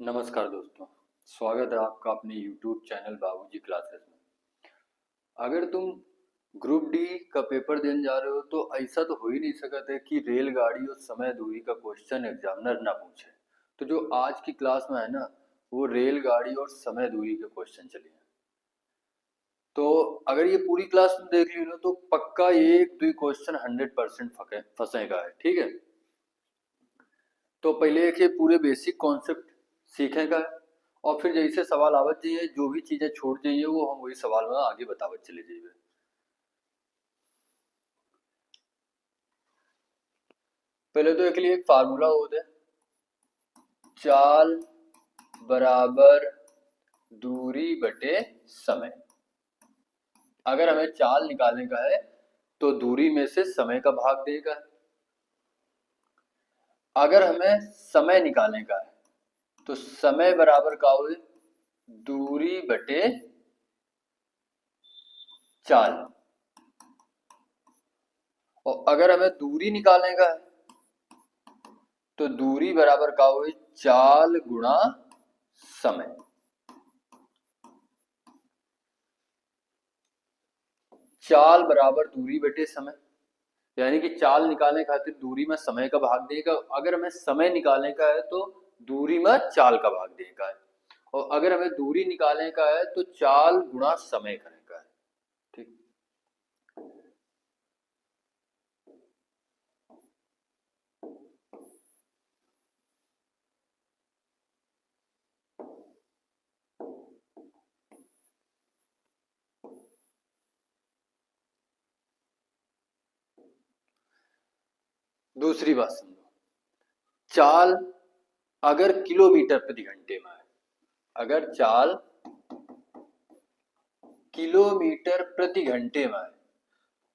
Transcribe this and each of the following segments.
नमस्कार दोस्तों। स्वागत है आपका अपने YouTube चैनल बाबूजी क्लासेस में। अगर तुम ग्रुप डी का पेपर देने जा रहे हो तो ऐसा तो हो ही नहीं सकता है कि रेलगाड़ी और समय दूरी का क्वेश्चन एग्जामिनर ना पूछे। तो जो आज की क्लास में है ना, वो रेलगाड़ी और समय दूरी के क्वेश्चन चले हैं। तो अगर ये पूरी क्लास में देख ली ना तो पक्का एक दो क्वेश्चन 100% फंसेगा है। ठीक है, तो पहले एक ये पूरे बेसिक कॉन्सेप्ट सीखेगा है, और फिर जैसे सवाल आवत जाइए जो भी चीजें छोड़ जाइए वो हम वही सवाल में आगे बतावत चले जाइए। पहले तो एक लिए एक फार्मूला होता है, चाल बराबर दूरी बटे समय। अगर हमें चाल निकालने का है तो दूरी में से समय का भाग देगा है। अगर हमें समय निकालने का है तो समय बराबर का हो दूरी बटे चाल। और अगर हमें दूरी निकालने का है तो दूरी बराबर का हुई चाल गुणा समय। चाल बराबर दूरी बटे समय, यानी कि चाल निकालने खातिर दूरी में समय का भाग देगा। अगर हमें समय निकालने का है तो दूरी में चाल का भाग देगा है, और अगर हमें दूरी निकालने का है तो चाल गुणा समय करेगा है। ठीक, दूसरी बात समझो। चाल अगर किलोमीटर प्रति घंटे में है, अगर चाल किलोमीटर प्रति घंटे में है,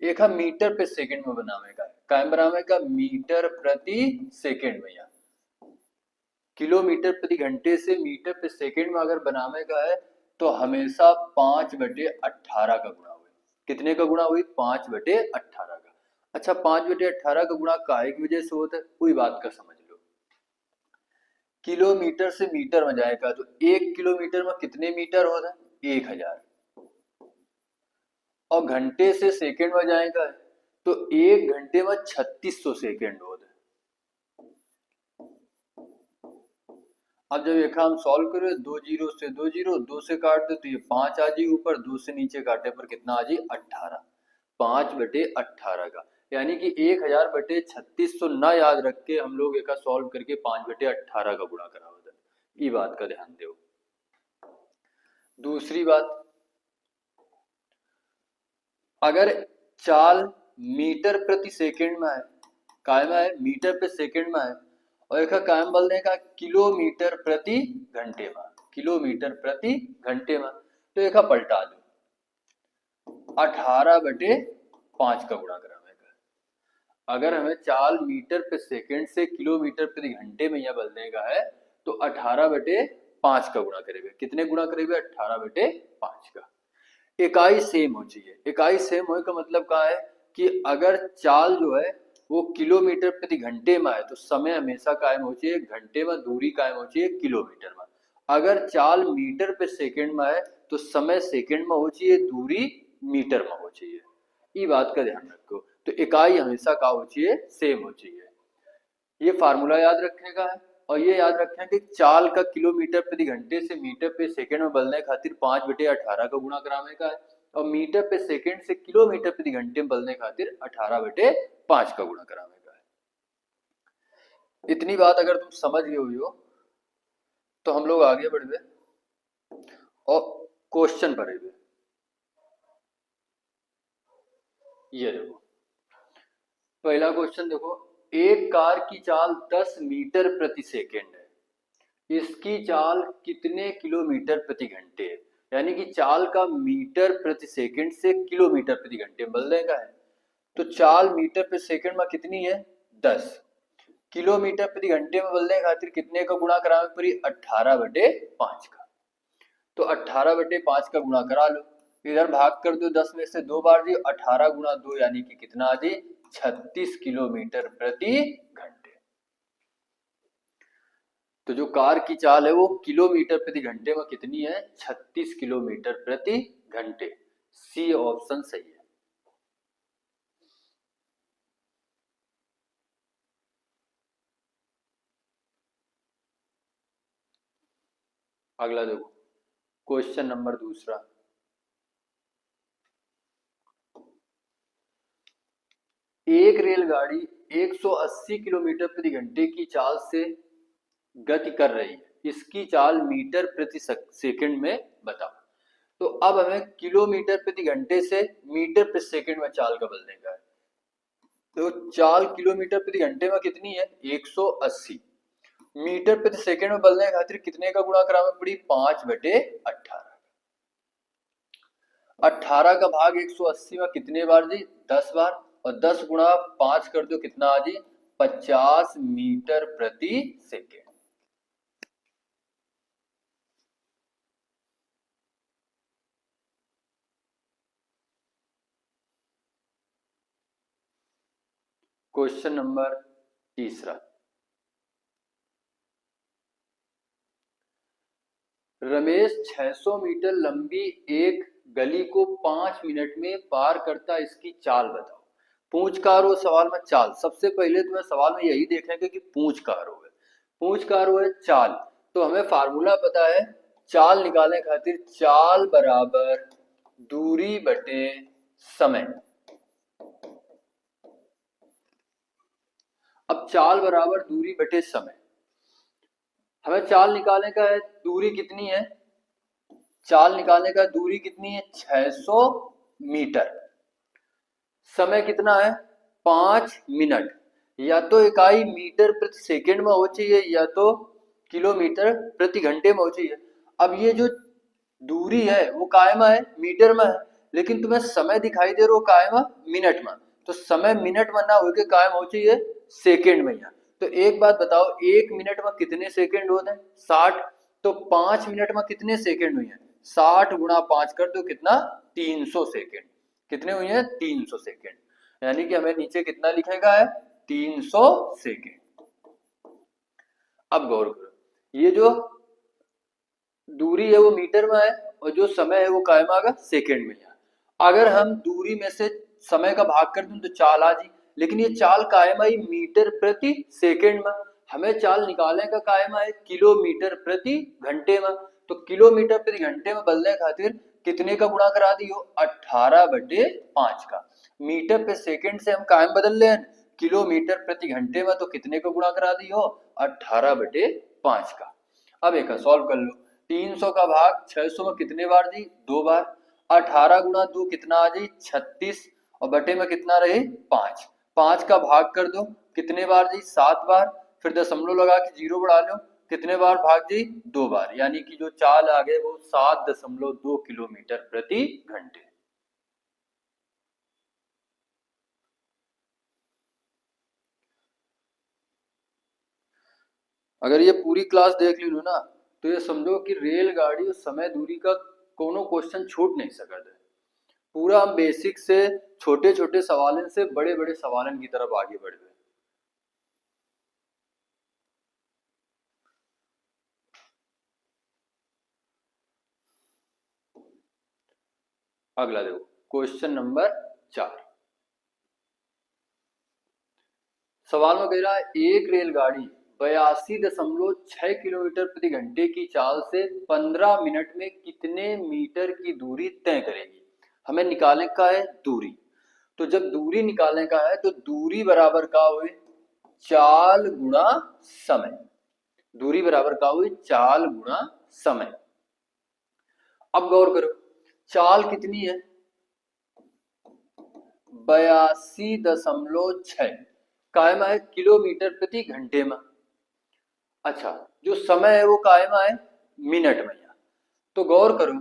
एक हम मीटर पे सेकंड में बनावे का है, कायम बनावे का मीटर प्रति सेकंड में। या किलोमीटर प्रति घंटे से मीटर प्रति सेकंड में अगर बनावे का है तो हमेशा 5/18 का गुणा हुए। कितने का गुणा हुई? 5/18 का। अच्छा, 5/18 का गुणा काहे की वजह से होता है, कोई बात का समझ लो। किलोमीटर से मीटर में जाएगा तो 1 किलोमीटर में कितने मीटर होता है? 1000। और घंटे से सेकंड में जाएगा तो 1 घंटे में 3600 सेकंड होता है। अब जब एक हम सॉल्व करें, 2 जीरो से 2 जीरो, 2 से काट दे तो ये 5 आ जाए ऊपर, 2 से नीचे काटे पर कितना आ जाए? 18। 5/18 का, यानी कि 1000/3600 ना याद रख के हम लोग एक सॉल्व करके 5/18 का गुणा करा होता है। ये बात का ध्यान दो। दूसरी बात, अगर चाल मीटर प्रति सेकंड में है, काय में है? मीटर प्रति सेकंड में है, और एक कायम बल देगा किलोमीटर प्रति घंटे में, किलोमीटर प्रति घंटे में, तो एक पलटा दो 18/5 का गुणा कराएगा। अगर हमें चाल मीटर प्रति सेकंड से किलोमीटर प्रति घंटे में यह बदलने का है तो 18/5 का गुणा करेगा। कितने गुणा करेगा? 18/5 का। इकाई सेम हो चाहिए। इकाई सेम होने का मतलब क्या है कि अगर चाल जो है वो किलोमीटर प्रति घंटे में है तो समय हमेशा कायम हो चाहिए घंटे में, दूरी कायम हो चाहिए किलोमीटर में। अगर चाल मीटर पे सेकंड में है तो समय सेकंड में हो चाहिए, दूरी मीटर में हो चाहिए। ये बात का ध्यान रखो। तो इकाई हमेशा का हो चाहिए? सेम हो चाहिए। ये फार्मूला याद रखेगा है, और ये याद रखें कि चाल का किलोमीटर प्रति घंटे से मीटर पे सेकंड में बदलने खातिर 5/18 का गुणा कराने का है, और मीटर पे सेकंड से किलोमीटर प्रति घंटे में बदलने खातिर 18/5 का गुणा कराने का है। इतनी बात अगर तुम समझ गए हुई हो तो हम लोग आगे बढ़ गए और क्वेश्चन पढ़ेंगे। ये देखो, पहला क्वेश्चन देखो। एक कार की चाल 10 मीटर प्रति सेकंड है, इसकी चाल कितने किलोमीटर प्रति घंटे है? यानी कि चाल का मीटर प्रति सेकंड से किलोमीटर प्रति घंटे में बदलने का है। तो चाल मीटर प्रति सेकंड में कितनी है? 10। किलोमीटर प्रति घंटे में बदलने खातिर कितने का गुणा करावे पड़ी? 18/5 का। तो 18/5 का गुणा करा लो, इधर भाग कर दो, 10 में से 2 बार जी, 18 गुणा 2 यानी कि कितना आ जी? 36 किलोमीटर प्रति घंटे। तो जो कार की चाल है वो किलोमीटर प्रति घंटे में कितनी है? 36 किलोमीटर प्रति घंटे। सी ऑप्शन सही है। अगला देखो, क्वेश्चन नंबर दूसरा। एक रेलगाड़ी 180 किलोमीटर प्रति घंटे की चाल से गति कर रही है, इसकी चाल मीटर प्रति सेकंड में बताओ। तो अब हमें किलोमीटर प्रति घंटे से मीटर प्रति सेकंड में चाल का बदलने का है। तो चाल किलोमीटर प्रति घंटे में कितनी है? 180। मीटर प्रति सेकंड में बदलने खातिर कितने का गुणा कराना पड़ी? 5/18। 18 का भाग 180 में कितने बार जी? 10 बार। और 10 गुणा 5 कर दो, कितना आ जी? 50 मीटर प्रति सेकेंड। क्वेश्चन नंबर तीसरा। रमेश 600 मीटर लंबी एक गली को 5 मिनट में पार करता, इसकी चाल बताओ। पूंछ कार हो सवाल में चाल। सबसे पहले तो मैं सवाल में यही देखेंगे कि पूंछ कार हो है, पूंछ कार हो है चाल। तो हमें फार्मूला पता है चाल निकालने खातिर, चाल बराबर दूरी बटे समय। अब चाल बराबर दूरी बटे समय, हमें चाल निकालने का है, दूरी कितनी है? चाल निकालने का दूरी कितनी है? 600 मीटर। समय कितना है? 5 मिनट। या तो इकाई मीटर प्रति सेकंड में हो चाहिए या तो किलोमीटर प्रति घंटे में हो चाहिए। अब ये जो दूरी है वो कायमा है मीटर में है, लेकिन तुम्हें समय दिखाई दे रहा हो कायमा मिनट में। तो समय मिनट में ना होके कायम हो चाहिए सेकंड में। यहाँ तो एक बात बताओ, 1 मिनट में कितने सेकंड होते हैं? 60। तो 5 मिनट में कितने सेकंड हुए हैं? 60 गुणा 5 कर दो, कितना? 300 सेकंड। कितने हुए हैं? 300 सेकंड। यानी कि हमें नीचे कितना लिखेगा है? 300 सेकंड। अब गौर करो, ये जो दूरी है वो मीटर में है और जो समय है वो कायम आएगा सेकंड में। अगर हम दूरी में से समय का भाग कर दें तो चाल आ जी, लेकिन ये चाल कायम आई मीटर प्रति सेकंड में। हमें चाल निकालने का कायम है किलोमीटर प्रति घंटे में। तो किलोमीटर प्रति घंटे में बदलने खातिर कितने का गुणा करा दियो? 18/5 का। मीटर प्रति सेकंड से हम कायम बदल ले किलोमीटर प्रति घंटे में, तो कितने का गुणा करा दियो? 18/5 का। अब एक सॉल्व कर लो। 300 का भाग 600 में कितने बार जी? 2 बार। 18 गुणा 2 कितना आ जी? 36। और बटे में कितना रहे? 5। 5 का भाग कर दो, कितने बार जी? 7 बार। फिर दशमलव लगा के 0 बढ़ा लो, कितने बार भाग जी? 2 बार। यानी कि जो चाल आ गए वो 7.2 किलोमीटर प्रति घंटे। अगर ये पूरी क्लास देख ली लो ना, तो ये समझो कि रेलगाड़ी और समय दूरी का कोनो क्वेश्चन छूट नहीं सकता है। पूरा हम बेसिक से छोटे छोटे सवालन से बड़े बड़े सवालन की तरफ आगे बढ़ गए। अगला देखो, क्वेश्चन नंबर 4। सवाल में कह रहा है एक रेलगाड़ी 82.6 किलोमीटर प्रति घंटे की चाल से 15 मिनट में कितने मीटर की दूरी तय करेगी। हमें निकालने का है दूरी। तो जब दूरी निकालने का है तो दूरी बराबर का हुए चाल गुणा समय। दूरी बराबर का हुई चाल गुणा समय। अब गौर करो, चाल कितनी है? 82.6 कायम है किलोमीटर प्रति घंटे में। अच्छा, जो समय है वो कायम है मिनट में। तो गौर करो,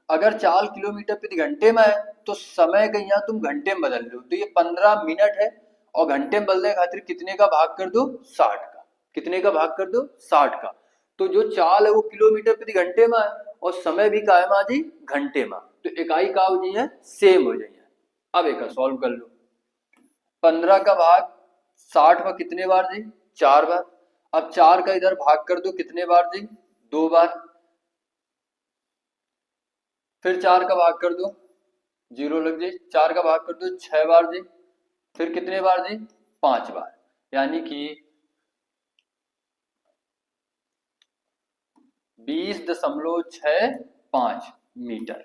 अगर चाल किलोमीटर प्रति घंटे में है तो समय का यहाँ तुम घंटे में बदल लो, तो ये 15 मिनट है। और घंटे में बदलने खातिर कितने का भाग कर दो? 60 का। कितने का भाग कर दो? 60 का। तो जो चाल है वो किलोमीटर प्रति घंटे में है और समय भी कायम आ जी घंटे में। तो इकाई का हो जाइए सेम हो जाइए। अब एक सॉल्व कर लो। 15 का भाग 60 में कितने बार जी? 4 बार। अब 4 का इधर भाग कर दो, कितने बार जी? 2 बार। फिर 4 का भाग कर दो, 0 लग जाए। 4 का भाग कर दो 6 बार जी। फिर कितने बार जी? 5 बार। यानी कि 20.65 मीटर।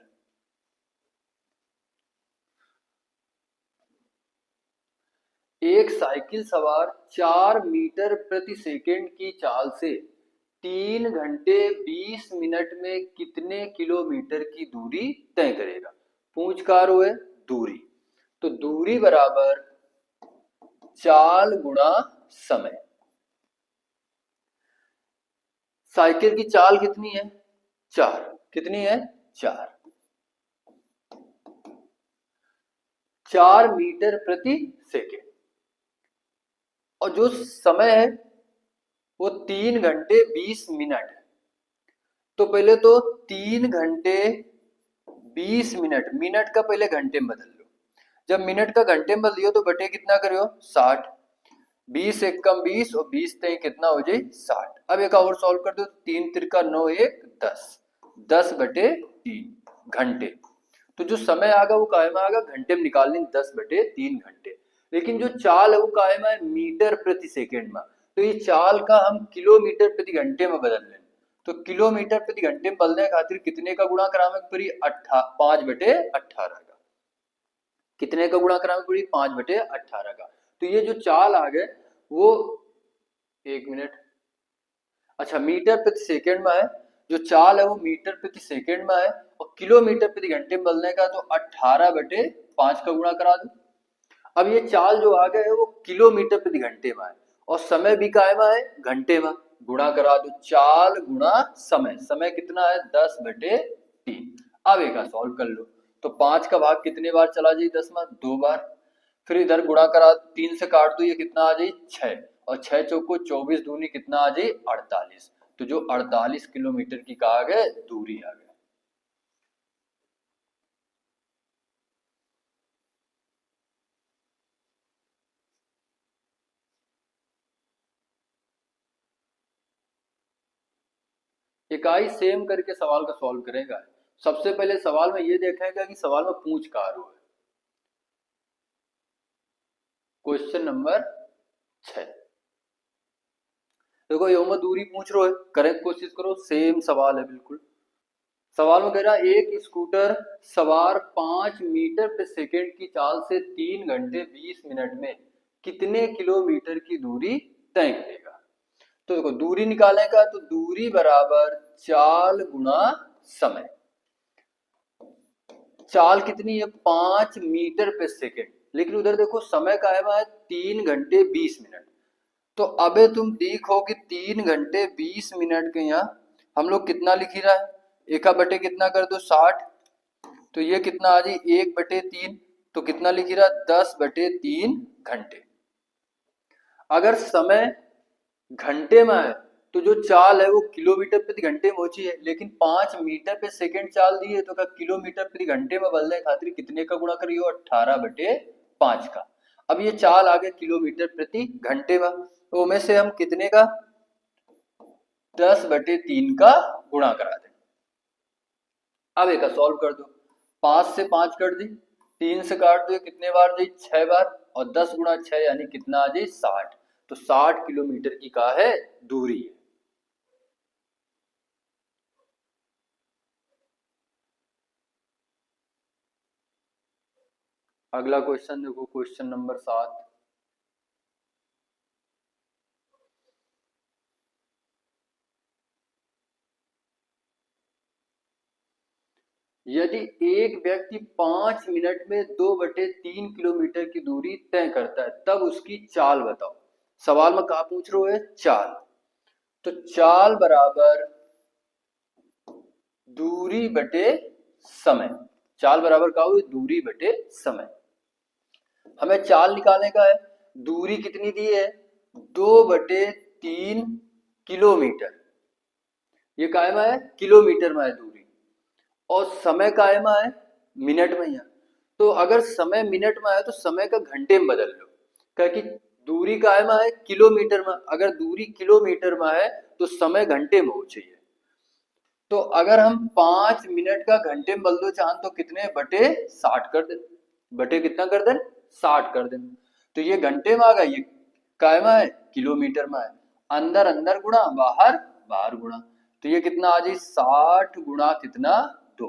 एक साइकिल सवार 4 मीटर प्रति सेकंड की चाल से 3 घंटे 20 मिनट में कितने किलोमीटर की दूरी तय करेगा? पूछ कार हुए दूरी, तो दूरी बराबर चाल गुणा समय। साइकिल की चाल कितनी है? 4। कितनी है? 4। 4 मीटर प्रति सेकेंड। और जो समय है वो 3 घंटे 20 मिनट है। तो पहले तो 3 घंटे 20 मिनट, मिनट का पहले घंटे में बदल लो। जब मिनट का घंटे में बदल दियो तो बटे कितना करियो? 60। 20 एक कम 20 और 20 तय कितना हो जाए? 60। अब एक और सॉल्व कर दो, 3 तिरका 9 1 10, 10 बटे 3 घंटे। तो जो समय आगा वो कायम आएगा घंटे में निकाल लें, 10 बटे 3 घंटे। लेकिन जो चाल है वो कायम है मीटर प्रति सेकेंड में, तो ये चाल का हम किलोमीटर प्रति घंटे में बदल लें। तो किलोमीटर प्रति घंटे में बदलने खातिर कितने का गुणा करावे पड़ी? 5 बटे 18 का। कितने का गुणा करावे पड़ी? 5 बटे 18 का। तो ये जो चाल आ गए वो, एक मिनट, अच्छा मीटर प्रति सेकेंड में है। जो चाल है वो मीटर प्रति सेकेंड में है, और किलोमीटर प्रति घंटे में बदलने का तो 18 बटे 5 का गुणा करा दो। अब ये चाल जो आ गया है वो किलोमीटर प्रति घंटे में है, और समय भी कायम है घंटे में। गुणा करा दो, चाल गुणा समय। समय कितना है? 10 बटे 3। अब एक सॉल्व कर लो, तो 5 का भाग कितने बार चला जाए? 10 में 2 बार। फिर इधर गुणा करा, 3 से काट दो, ये कितना आ जाए? 6। और 6 चौको 24 दूनी कितना आ जाए? 48। तो जो 48 किलोमीटर की कहा गया दूरी आ गई। इकाई सेम करके सवाल का सॉल्व करेगा। सबसे पहले सवाल में ये देखेगा कि सवाल में पूछ कार हुआ। क्वेश्चन नंबर 6 देखो, यो में दूरी पूछ रहा है, करेक्ट कोशिश करो, सेम सवाल है बिल्कुल। सवाल में कह रहा है एक स्कूटर सवार 5 मीटर प्रति सेकेंड की चाल से 3 घंटे 20 मिनट में कितने किलोमीटर की दूरी तय करेगा? तो देखो, दूरी निकालेगा तो दूरी बराबर चाल गुणा समय। चाल कितनी है? 5 मीटर प्रति सेकेंड, लेकिन उधर देखो समय का है 3 घंटे 20 मिनट। तो अबे तुम देखो कि 3 घंटे 20 मिनट के यहाँ हम लोग कितना लिखी रहा है? एका बटे कितना कर दो? 60। तो ये कितना आ जाए? 1 बटे 3। तो कितना लिखी रहा? 10 बटे 3 घंटे। अगर समय घंटे में है तो जो चाल है वो किलोमीटर प्रति घंटे में होची है, लेकिन 5 मीटर पे सेकेंड चाल दी है, तो क्या किलोमीटर प्रति घंटे में बदलने खातिर कितने का गुणा करियो? 18 बटे 5 का। अब ये चाल आ गया किलोमीटर प्रति घंटे में, तो में से हम कितने का? 10 बटे 3 का गुणा करा दें। अब एक सॉल्व कर दो, 5 से 5 कट दी, 3 से काट दो, कितने बार दी? 6 बार। और 10 गुणा 6 यानी कितना आ जाए? 60। तो 60 किलोमीटर की का है दूरी है। अगला क्वेश्चन देखो, क्वेश्चन नंबर 7। यदि एक व्यक्ति 5 मिनट में 2/3 किलोमीटर की दूरी तय करता है तब उसकी चाल बताओ। सवाल में कहा पूछ रहे हो? चाल। तो चाल बराबर दूरी बटे समय। चाल बराबर क्या हुई? दूरी बटे समय। हमें चाल निकालने का है, दूरी कितनी दी है? 2/3 किलोमीटर। ये कायम है किलोमीटर में है दूरी, और समय कायम है मिनट में ही है। तो अगर समय मिनट में है तो समय का घंटे में बदल लो, क्योंकि दूरी काय में है, किलोमीटर में। अगर दूरी किलोमीटर में है तो समय घंटे में हो चाहिए। तो अगर हम 5 मिनट का घंटे में बदल दो चांद तो कितने बटे 60 कर दे, बटे कितना कर दें 60 कर दें। तो ये घंटे में आ गया, ये काय में है किलोमीटर में है। अंदर अंदर गुणा बाहर बाहर गुणा, तो ये कितना आ जाए 60 गुणा कितना 2,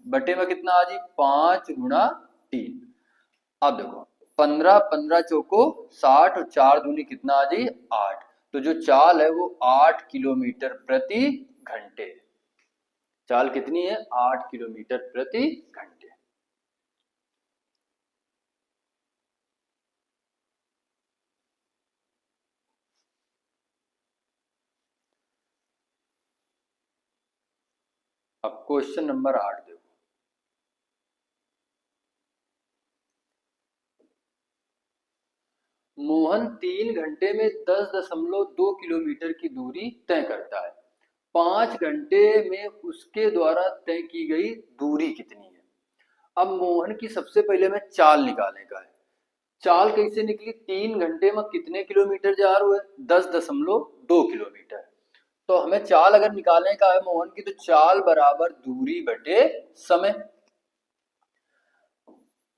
बटे में कितना आ जाए 5 गुणा 3। अब देखो 15 15 चौको 60 और 4 दूनी कितना आ जाए 8। तो जो चाल है वो 8 किलोमीटर प्रति घंटे। चाल कितनी है 8 किलोमीटर प्रति घंटे। अब क्वेश्चन नंबर 8 देखो। मोहन 3 घंटे में 10.2 किलोमीटर की दूरी तय करता है। 5 घंटे में उसके द्वारा तय की गई दूरी कितनी है। अब मोहन की सबसे पहले में चाल निकालने का है। चाल कैसे निकली, 3 घंटे में कितने किलोमीटर जा रहे हैं 10.2 किलोमीटर। तो हमें चाल अगर निकालने का है मोहन की, तो चाल बराबर दूरी बटे समय।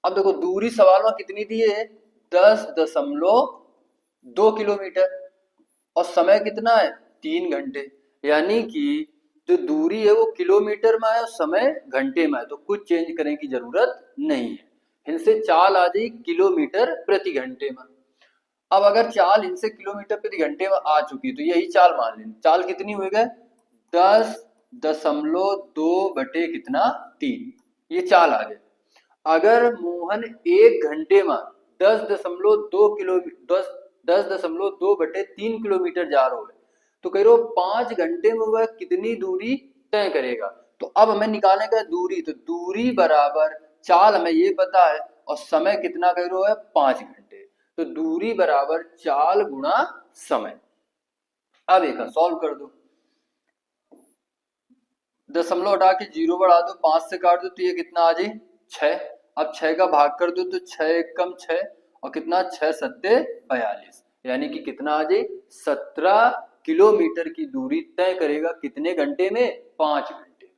अब देखो दूरी सवाल में कितनी दी है 10.2 किलोमीटर और समय कितना है 3 घंटे। यानी कि जो दूरी है वो किलोमीटर में है और समय घंटे में है, तो कुछ चेंज करने की जरूरत नहीं है। इनसे चाल आ जाएगी किलोमीटर प्रति घंटे में। अब अगर चाल इनसे किलोमीटर प्रति घंटे में आ चुकी तो यही चाल मान लें। चाल कितनी हो गए 10.2 बटे कितना 3, ये चाल आ गए। अगर मोहन 1 घंटे में 10.2 बटे 3 किलोमीटर जा रहा है तो कह रहे 5 घंटे में वह कितनी दूरी तय करेगा। तो अब हमें निकालने का दूरी, तो दूरी बराबर चाल हमें ये पता है और समय कितना कह रहे है 5 घंटे। तो दूरी बराबर चाल गुणा समय। अब एक सॉल्व कर दो, दशमलव हटा के 0 बढ़ा दो, 5 से काट दो तो ये कितना आ जाए 6। अब 6 का भाग कर दो तो 6 एकम 6 और कितना 6 सत्ते 42, यानी कि कितना आ जाए 17 किलोमीटर की दूरी तय करेगा कितने घंटे में 5 घंटे में।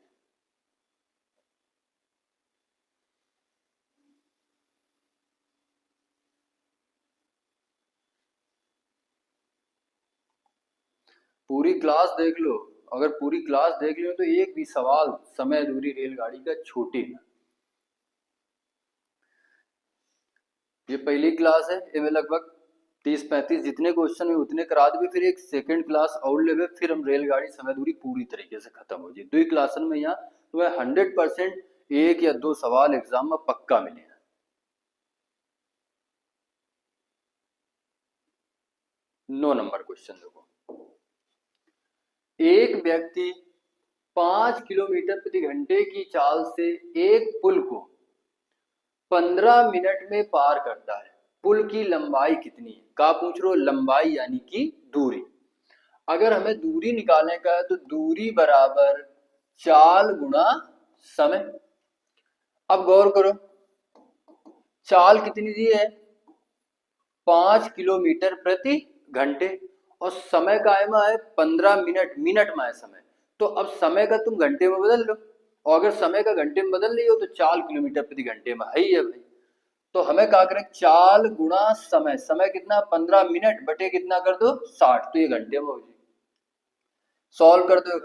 पूरी क्लास देख लो, अगर पूरी क्लास देख लो तो एक भी सवाल समय दूरी रेलगाड़ी का छूटे ना। ये पहली क्लास है, इसमें लगभग 30-35 जितने क्वेश्चन है उतने करा देवे, फिर एक सेकंड क्लास और लेवे, फिर हम रेलगाड़ी समय दूरी पूरी तरीके से खत्म हो जाए। 2 ही क्लासन में यहाँ तुम्हें 100% 1 या 2 सवाल एग्जाम में पक्का मिले। 9 नंबर क्वेश्चन देखो। एक व्यक्ति 5 किलोमीटर प्रति घंटे की चाल से एक पुल को 15 मिनट में पार करता है। पुल की लंबाई कितनी है, का पूछ रहे हो लंबाई यानी कि दूरी। अगर हमें दूरी निकालने का है तो दूरी बराबर चाल गुणा समय। अब गौर करो चाल कितनी दी है 5 किलोमीटर प्रति घंटे और समय का है 15 मिनट, मिनट में है समय। तो अब समय का तुम घंटे में बदल लो, और अगर समय का घंटे में बदल लियो तो चाल किलोमीटर प्रति घंटे में है ही है भाई। तो हमें क्या करें चाल गुणा समय, समय कितना 15 मिनट बटे कितना कर दो 60, तो ये घंटे में हो जाए। सॉल्व कर दो।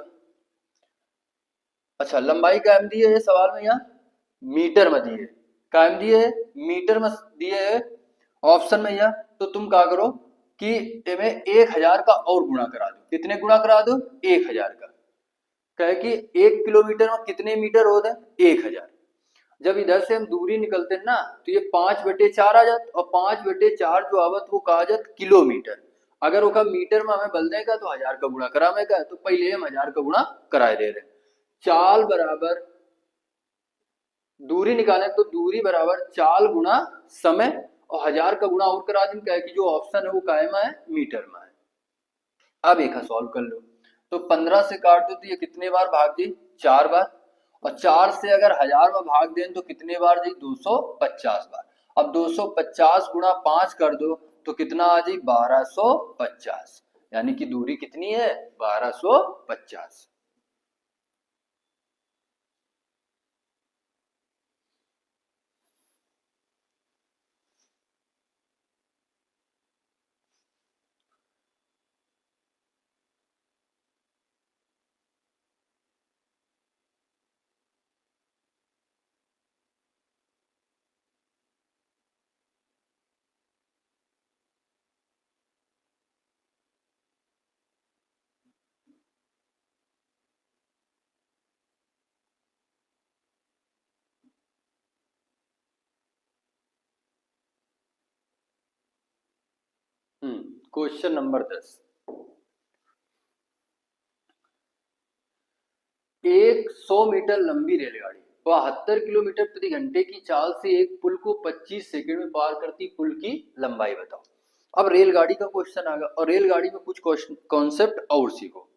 अच्छा लंबाई कायम दी है ये सवाल में, यहाँ मीटर में दी है, कायम दी है मीटर में दिए है ऑप्शन में यहाँ। तो तुम क्या करो कि इन्हें 1000 का और गुणा करा दो। कितने गुणा करा दो 1000 का, कहे कि 1 किलोमीटर में कितने मीटर होते हैं 1000। जब इधर से हम दूरी निकलते हैं ना तो ये 5/4 आ जात और 5/4 जो आवत वो कहा जात किलोमीटर। अगर वो मीटर में हमें बल देगा तो 1000 का गुणा करावे का, तो पहले हम 1000 का गुणा कराए दे रहे। चाल बराबर दूरी निकालें तो दूरी बराबर चाल गुणा समय और 1000 का गुणा और करा दें, क्या है कि जो ऑप्शन है वो कायम है मीटर में है। अब एक सॉल्व कर लो, तो 15 से काट दो तो ये कितने बार भाग दी 4 बार, और 4 से अगर 1000 में भाग दें तो कितने बार जी 250 बार। अब 250 गुणा 5 कर दो तो कितना आ जाए 1250, यानी कि दूरी कितनी है 1250। क्वेश्चन नंबर 10, एक 100 मीटर लंबी रेलगाड़ी 72 किलोमीटर प्रति घंटे की चाल से एक पुल को 25 सेकंड में पार करती पुल की लंबाई बताओ। अब रेलगाड़ी का क्वेश्चन आ गया और रेलगाड़ी में कुछ कॉन्सेप्ट और सीखो।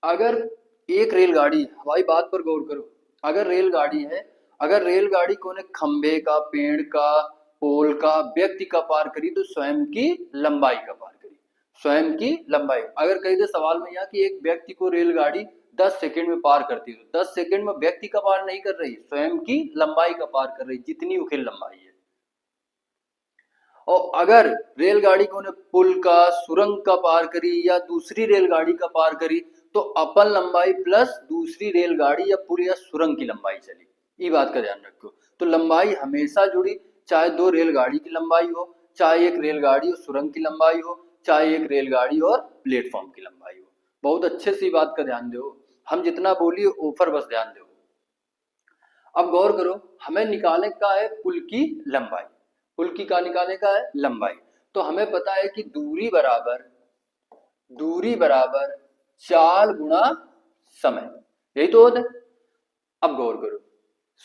अगर एक रेलगाड़ी, हमारी बात पर गौर करो, अगर रेलगाड़ी है, अगर रेलगाड़ी को ने खंबे का, पेड़ का, पोल का, व्यक्ति का पार करी तो स्वयं की लंबाई का पार करी, स्वयं की लंबाई। अगर कही दे सवाल में यहाँ कि एक व्यक्ति को रेलगाड़ी 10 सेकंड में पार करती है, तो 10 सेकंड में व्यक्ति का पार नहीं कर रही, स्वयं की लंबाई का पार कर रही, जितनी उखिल लंबाई है। और अगर रेलगाड़ी को ने पुल का, सुरंग का पार करी या दूसरी रेलगाड़ी का पार करी तो अपन लंबाई प्लस दूसरी रेलगाड़ी या पुल या सुरंग की लंबाई चली। ये बात का ध्यान रखो। तो लंबाई हमेशा जुड़ी, चाहे दो रेलगाड़ी की लंबाई हो, चाहे एक रेलगाड़ी और सुरंग की लंबाई हो, चाहे एक रेलगाड़ी और प्लेटफॉर्म की लंबाई हो। बहुत अच्छे से बात का ध्यान दो, हम जितना बोलिए ऊपर बस ध्यान दो। अब गौर करो, हमें निकालने का है पुल की लंबाई, पुल की का निकालने का है लंबाई। तो हमें पता है कि दूरी बराबर चाल गुणा समय, यही तो होता है। अब गौर करो,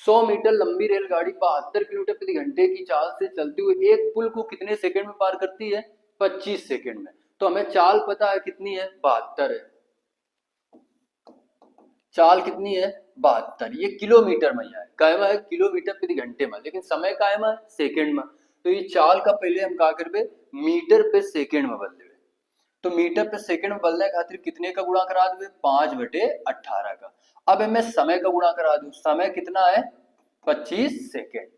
100 मीटर लंबी रेलगाड़ी 72 किलोमीटर प्रति घंटे की चाल से चलते हुए एक पुल को कितने सेकंड में पार करती है 25 सेकंड में। तो हमें चाल पता है कितनी है 72 है, चाल कितनी है 72, ये किलोमीटर में है, कायमा है किलोमीटर प्रति घंटे में, लेकिन समय कायमा है सेकंड में। तो ये चाल का पहले हम का करबे मीटर पे सेकंड में बदल देवे। तो मीटर पे सेकंड में बदलने खातिर कितने का गुणा करा देवे 5/18 का। अब मैं समय का गुणा करा दूं, समय कितना है 25 सेकंड।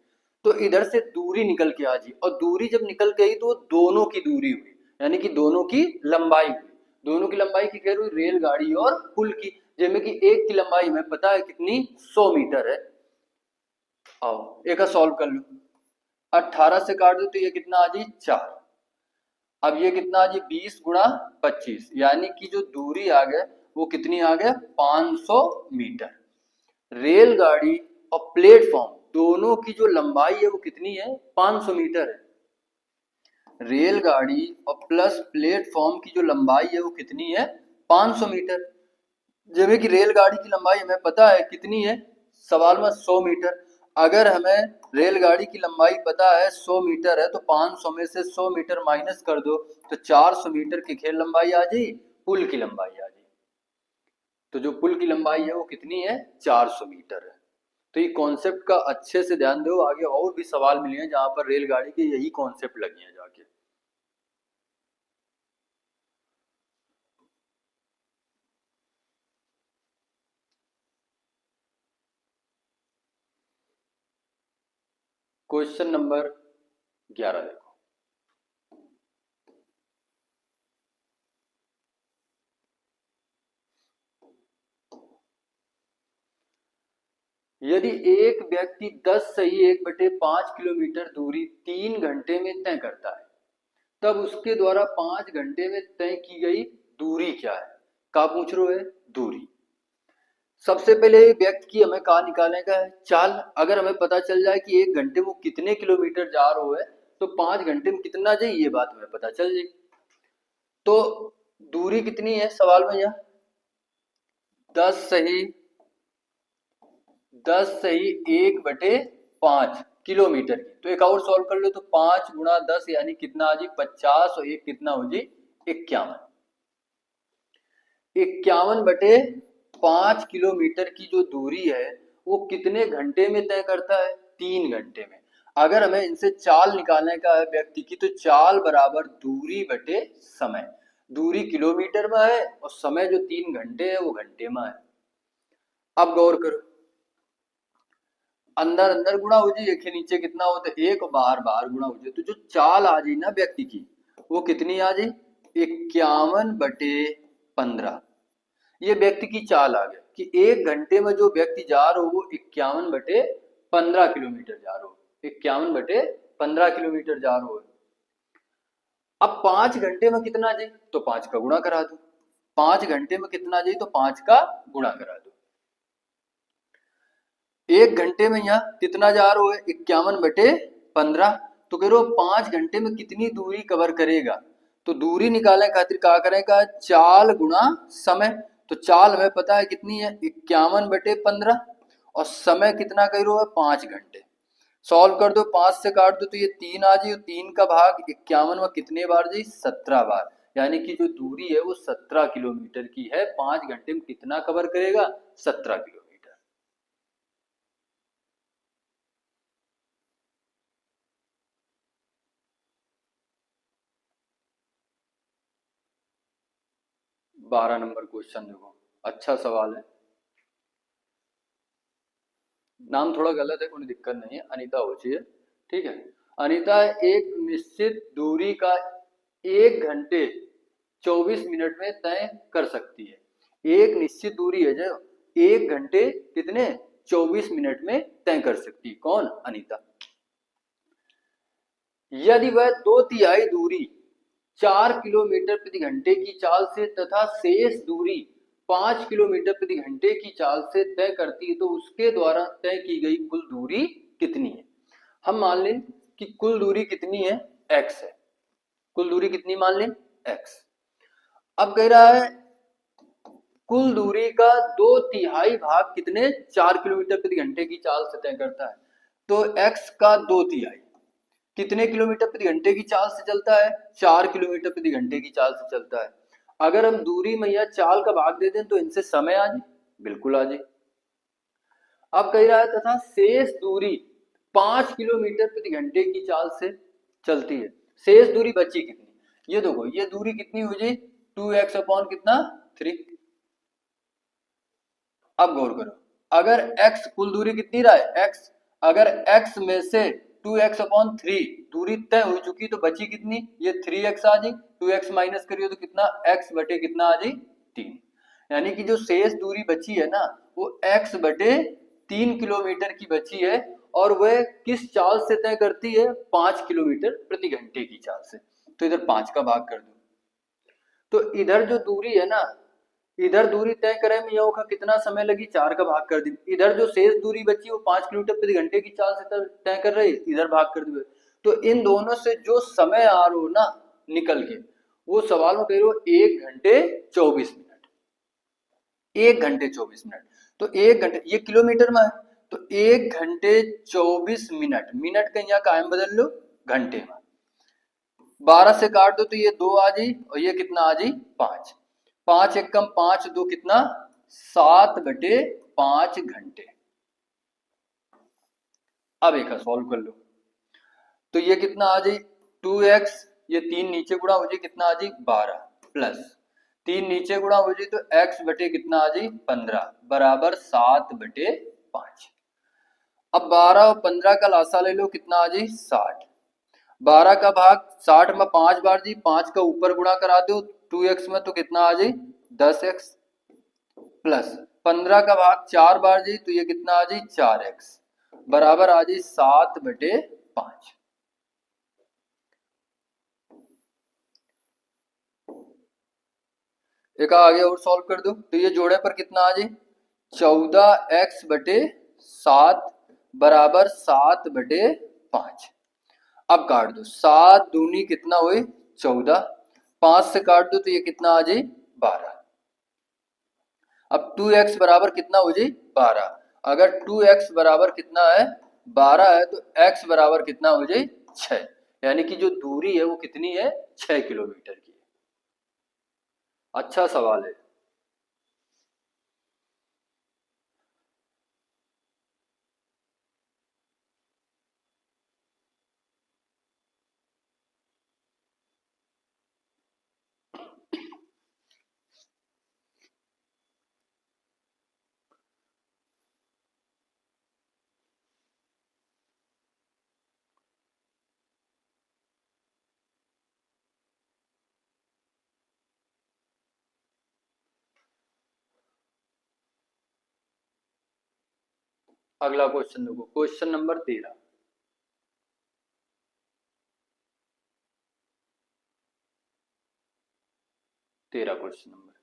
तो इधर से दूरी निकल के आ जी, और दूरी जब निकल गई तो दोनों की दूरी हुई, यानी कि दोनों की लंबाई हुई। दोनों की लंबाई की कह रही हूँ रेलगाड़ी और पुल की, जिसमें कि एक की लंबाई में पता है कितनी 100 मीटर है। आओ एक सॉल्व कर लो, 18 से काट दो तो ये कितना आ जी 4। अब ये कितना आ जी 20 गुणा 25, यानी कि जो दूरी आ गया वो कितनी आ गया 500 मीटर। रेलगाड़ी और प्लेटफॉर्म दोनों की जो लंबाई है वो कितनी है 500 मीटर है। रेलगाड़ी और प्लस प्लेटफॉर्म की जो लंबाई है वो कितनी है 500 मीटर। जैसे कि रेलगाड़ी की लंबाई हमें पता है कितनी है, सवाल में 100 मीटर। अगर हमें रेलगाड़ी की लंबाई पता है 100 मीटर है तो 500 में से 100 मीटर माइनस कर दो तो 400 मीटर की खेल लंबाई आ जाए, पुल की लंबाई आ जाए। तो जो पुल की लंबाई है वो कितनी है 400 मीटर है। तो ये कॉन्सेप्ट का अच्छे से ध्यान दो, आगे और भी सवाल मिले हैं जहां पर रेलगाड़ी के यही कॉन्सेप्ट लगे हैं जाके। क्वेश्चन नंबर 11 देखो, यदि एक व्यक्ति 10 सही 1/5 किलोमीटर दूरी 3 घंटे में तय करता है तब उसके द्वारा 5 घंटे में तय की गई दूरी क्या है। का पूछ रहे है दूरी। सबसे पहले व्यक्ति की हमें कहा निकालने का है चाल। अगर हमें पता चल जाए कि 1 घंटे में कितने किलोमीटर जा रहा है तो 5 घंटे में कितना जाए ये बात हमें पता चल जाएगी। तो दूरी कितनी है सवाल में यहाँ 10 सही 1/5 किलोमीटर की। तो एक और सॉल्व कर लो तो 5 गुणा 10 यानी कितना आ जी 50 और एक कितना हो जी 51। 51/5 किलोमीटर की जो दूरी है वो कितने घंटे में तय करता है 3 घंटे में। अगर हमें इनसे चाल निकालने का है व्यक्ति की, तो चाल बराबर दूरी बटे समय। दूरी किलोमीटर में है और समय जो 3 घंटे है वो घंटे में है। अब गौर करो, अंदर अंदर गुणा हो जाए, एक नीचे कितना होता है, एक, बाहर बाहर गुणा हो जाए, तो जो चाल आ जाए ना व्यक्ति की, वो कितनी आ जाए, 51/15। ये व्यक्ति की चाल आ गया कि 1 घंटे में जो व्यक्ति जा रहा हो वो 51/15 किलोमीटर जा रहा हो, 51/15 किलोमीटर जा रहा हो। अब 5 घंटे में कितना जाए, तो 5 का गुणा करा दो। 5 घंटे में कितना जाए, तो 5 का गुणा करा दो। 1 घंटे में यहाँ कितना जा रहा है, 51/15, तो कह रहे हो 5 घंटे में कितनी दूरी कवर करेगा। तो दूरी निकालने खातिर क्या करेगा, चाल गुणा समय। तो चाल हमें पता है कितनी है, 51/15, और समय कितना कह रहे हो, 5 घंटे। सॉल्व कर दो, 5 से काट दो तो ये 3 आ जाए, 3 का भाग 51 में कितने बार जाए, 17 बार। यानी कि जो दूरी है वो 17 किलोमीटर की है। 5 घंटे में कितना कवर करेगा, 17 किलोमीटर। 12 नंबर क्वेश्चन देखो, अच्छा सवाल है। नाम थोड़ा गलत है, कोई दिक्कत नहीं है, अनीता हो चाहिए, ठीक है। अनीता एक निश्चित दूरी का 1 घंटे 24 मिनट में तय कर सकती है। एक निश्चित दूरी है जो 1 घंटे कितने 24 मिनट में तय कर सकती है, कौन, अनीता। यदि वह 2/3 दूरी 4 किलोमीटर प्रति घंटे की चाल से तथा शेष दूरी 5 किलोमीटर प्रति घंटे की चाल से तय करती है, तो उसके द्वारा तय की गई कुल दूरी कितनी है। हम मान लें कि कुल दूरी कितनी है, x है। कुल दूरी कितनी मान लें, x। अब कह रहा है कुल दूरी का 2/3 भाग कितने, 4 किलोमीटर प्रति घंटे की चाल से तय करता है। तो x का 2/3 कितने किलोमीटर प्रति घंटे की चाल से चलता है, 4 किलोमीटर प्रति घंटे की चाल से चलता है। अगर हम दूरी में या चाल का भाग दे दें तो इनसे समय आ जाए, बिल्कुल आ जाए। अब कह रहा है तथा शेष दूरी 5 किलोमीटर प्रति घंटे की चाल से चलती है। शेष दूरी बची कितनी, ये देखो, ये दूरी कितनी हो जाए, 2x अपॉन कितना 3। अब गौर करो, अगर x कुल दूरी कितनी रहा है, x, अगर x में से 2x/3 दूरी तय हो चुकी तो बची कितनी, ये 3x आ जाए। 2x माइनस करिए तो कितना, x बटे कितना आ जाए, 3। यानी कि जो शेष दूरी बची है ना, वो x बटे 3 किलोमीटर की बची है, और वह किस चाल से तय करती है, 5 किलोमीटर प्रति घंटे की चाल से। तो इधर 5 का भाग कर दो, तो इधर जो दूरी है ना, इधर दूरी तय करे में यह कितना समय लगी, 4 का भाग कर दी। इधर जो शेष दूरी बची वो 5 किलोमीटर प्रति घंटे की चाल से तय कर रही, इधर भाग कर दिए। तो इन दोनों से जो समय आ रहा हो ना निकल के, वो सवाल में कह रहे हो 1 घंटे 24 मिनट। 1 घंटे 24 मिनट, तो 1 घंटे ये किलोमीटर में है, तो 1 घंटे 24 मिनट, मिनट का यहाँ कायम बदल लो घंटे में। 12 से काट दो तो ये 2 आ जाए, और ये कितना आ जाए, 5। 5 एकम 5, 2 कितना, 7/5 घंटे। अब एक सॉल्व कर लो, तो ये कितना आ जाए, 2x, ये 3 नीचे गुणा हो जाए, कितना आ जाए 12, प्लस 3 नीचे गुणा हो जाए तो x बटे कितना आ जाए 15, बराबर 7/5। अब 12 और 15 का लासा ले लो, कितना आ जाए 60। 12 का भाग 60 में 5 बार जी, 5 का ऊपर गुणा करा दो 2x में तो कितना आ जाए 10x, प्लस 15 का भाग 4 बार जी, तो ये कितना आ जाए 4x, बराबर आ जाए 7/5। एक आगे और सॉल्व कर दो, तो ये जोड़े पर कितना आ जाए 14x/7 बराबर 7/5। अब काट दो, 7 दूनी कितना हुए 14, 5 से काट दो तो ये कितना आ जाए 12। अब 2x बराबर कितना हो जाए 12। अगर 2x बराबर कितना है 12 है, तो x बराबर कितना हो जाए 6। यानी कि जो दूरी है वो कितनी है, 6 किलोमीटर की। अच्छा सवाल है। अगला क्वेश्चन देखो, क्वेश्चन नंबर 13। क्वेश्चन नंबर,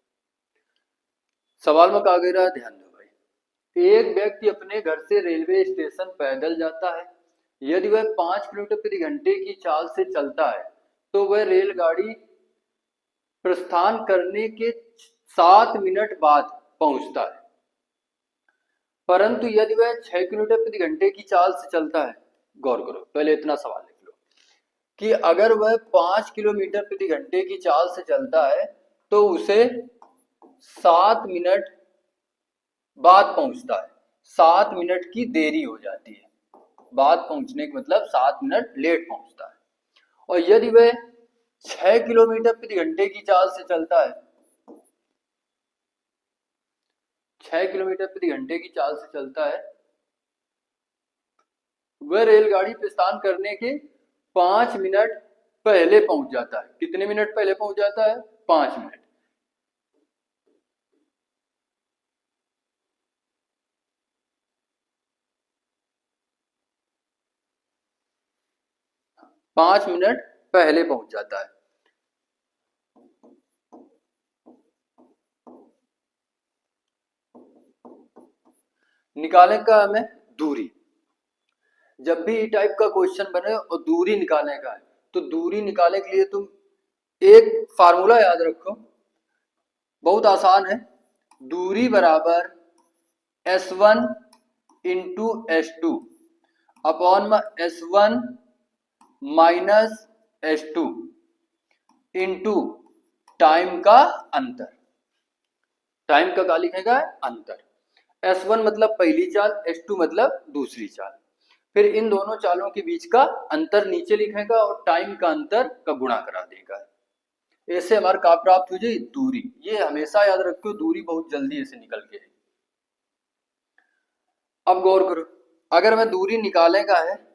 सवाल में कहा गया, ध्यान दो भाई। एक व्यक्ति अपने घर से रेलवे स्टेशन पैदल जाता है। यदि वह 5 किलोमीटर प्रति घंटे की चाल से चलता है तो वह रेलगाड़ी प्रस्थान करने के 7 मिनट बाद पहुंचता है। परंतु यदि वह 6 किलोमीटर प्रति घंटे की चाल से चलता है, गौर करो, पहले इतना सवाल लिख लो कि अगर वह 5 किलोमीटर प्रति घंटे की चाल से चलता है तो उसे 7 मिनट बाद पहुंचता है, 7 मिनट की देरी हो जाती है। बाद पहुंचने का मतलब 7 मिनट लेट पहुंचता है। और यदि वह 6 किलोमीटर प्रति घंटे की चाल से चलता है, 6 किलोमीटर प्रति घंटे की चाल से चलता है, वह रेलगाड़ी प्रस्थान करने के 5 मिनट पहले पहुंच जाता है। कितने मिनट पहले पहुंच जाता है? 5 मिनट। पांच मिनट पहले पहुंच जाता है। निकालने का हमें दूरी। जब भी टाइप का क्वेश्चन बने और दूरी निकालने का है तो दूरी निकालने के लिए तुम एक फार्मूला याद रखो, बहुत आसान है। दूरी बराबर S1 इंटू S2 अपॉन में S1 minus S2 into time का अंतर। टाइम का क्या लिखेगा? अंतर। S1 मतलब पहली चाल, S2 मतलब दूसरी चाल। फिर इन दोनों चालों के बीच का अंतर नीचे लिखेगा और टाइम का अंतर का गुणा करा देगा। ऐसे हमारे का प्राप्त हो जाए दूरी। ये हमेशा याद रखो, दूरी बहुत जल्दी ऐसे निकल के। अब गौर करो, अगर मैं दूरी निकाले का है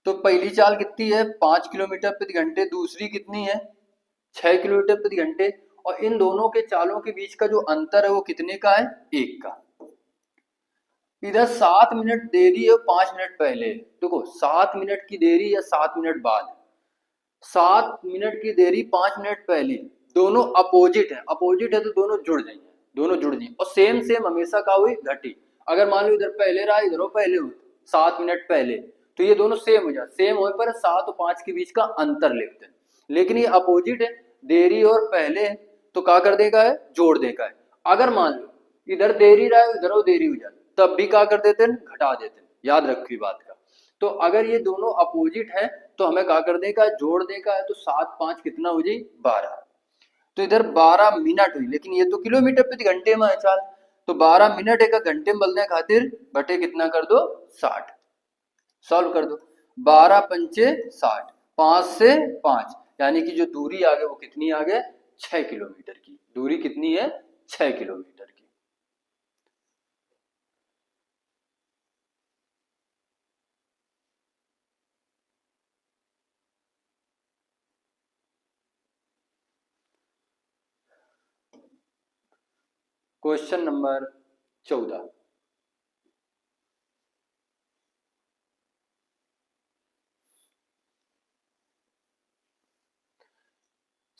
तो पहली चाल कितनी है? 5 किलोमीटर प्रति घंटे। दूसरी कितनी है? 6 किलोमीटर प्रति घंटे। और इन दोनों के चालों के बीच का जो अंतर है वो कितने का है? 1 का। इधर 7 मिनट देरी है, 5 मिनट पहले। देखो 7 मिनट की देरी या 7 मिनट बाद। 7 मिनट की देरी 5 मिनट पहले, दोनों अपोजिट है। अपोजिट है तो दोनों जुड़ जाएंगे, दोनों जुड़ जाएंगे। और सेम सेम हमेशा का हुई घटी। अगर मान लो इधर पहले रहा, इधर पहले हो, 7 मिनट पहले, तो ये दोनों सेम हो जाए। सेम हो पर 7 और 5 के बीच का अंतर लिखते हैं। लेकिन ये अपोजिट है, देरी और पहले है, तो क्या कर देगा है? जोड़ देगा है। अगर मान लो इधर देरी रहा है, इधर देरी हो जाए, तब भी क्या कर देते हैं? घटा देते हैं। याद रखिए बात का। तो अगर ये दोनों अपोजिट है तो हमें क्या कर देगा? जोड़ देगा है। तो 7 5 कितना हो जाए? 12। तो इधर 12 मिनट हुई, लेकिन ये तो किलोमीटर प्रति घंटे में है चाल, तो 12 मिनट एक घंटे में बदलने खातिर बटे कितना कर दो? 60। सॉल्व कर दो। 12 पंचे 60, 5 से 5, यानी कि जो दूरी आ गई वो कितनी आ गई? 6 किलोमीटर की। दूरी कितनी है? 6 किलोमीटर की। Question number 14।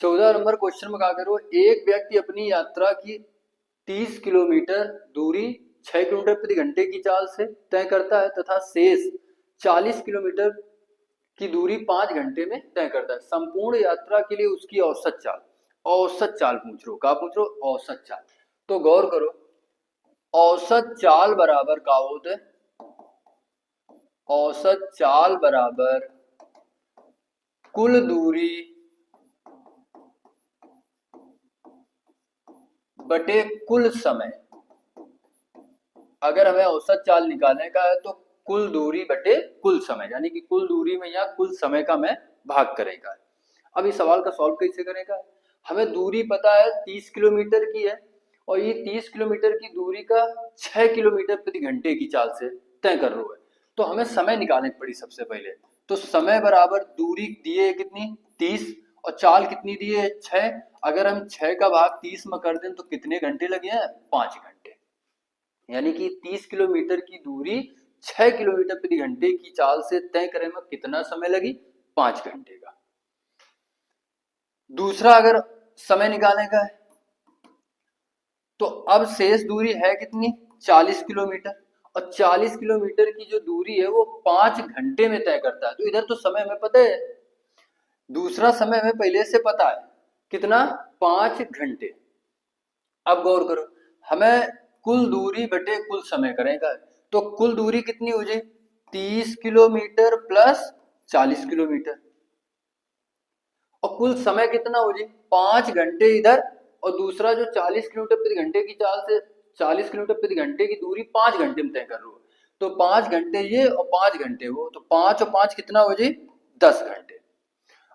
14 नंबर क्वेश्चन में कहा करो, एक व्यक्ति अपनी यात्रा की 30 किलोमीटर दूरी 6 किलोमीटर प्रति घंटे की चाल से तय करता है तथा शेष 40 किलोमीटर की दूरी 5 घंटे में तय करता है। संपूर्ण यात्रा के लिए उसकी औसत चाल, औसत चाल पूछ रो, क्या पूछ रो? औसत चाल। तो गौर करो, औसत चाल बराबर क्या होता है? औसत चाल बराबर कुल दूरी बटे कुल समय। अगर हमें औसत चाल निकालने का है तो कुल दूरी बटे कुल समय, यानी कि कुल दूरी में या कुल समय का मैं भाग करेगा। अब इस सवाल का सॉल्व कैसे करेगा? हमें दूरी पता है 30 किलोमीटर की है और ये 30 किलोमीटर की दूरी का 6 किलोमीटर प्रति घंटे की चाल से तय कर रहा है। तो हमें समय निकालनी पड़ी सबसे पहले। तो समय बराबर दूरी दी है कितनी? 30, और चाल कितनी दी है? 6। अगर हम 6 का भाग 30 में कर दें तो कितने घंटे लगे हैं? 5 घंटे। यानी कि 30 किलोमीटर की दूरी 6 किलोमीटर प्रति घंटे की चाल से तय करे में कितना समय लगी? 5 घंटे का। दूसरा अगर समय निकालने का है तो अब शेष दूरी है कितनी? 40 किलोमीटर, और 40 किलोमीटर की जो दूरी है वो 5 घंटे में तय करता है। तो इधर तो समय हमें पता है, दूसरा समय हमें पहले से पता है कितना? 5 घंटे। अब गौर करो, हमें कुल दूरी बटे कुल समय करेगा, तो कुल दूरी कितनी हो जाए? 30 किलोमीटर प्लस 40 किलोमीटर, और कुल समय कितना हो जाए? 5 घंटे इधर, और दूसरा जो 40 किलोमीटर प्रति घंटे की चाल से 40 किलोमीटर प्रति घंटे की दूरी 5 घंटे में तय कर रहे हो, तो 5 घंटे ये और 5 घंटे वो, तो 5 और 5 कितना हो जाए? 10 घंटे।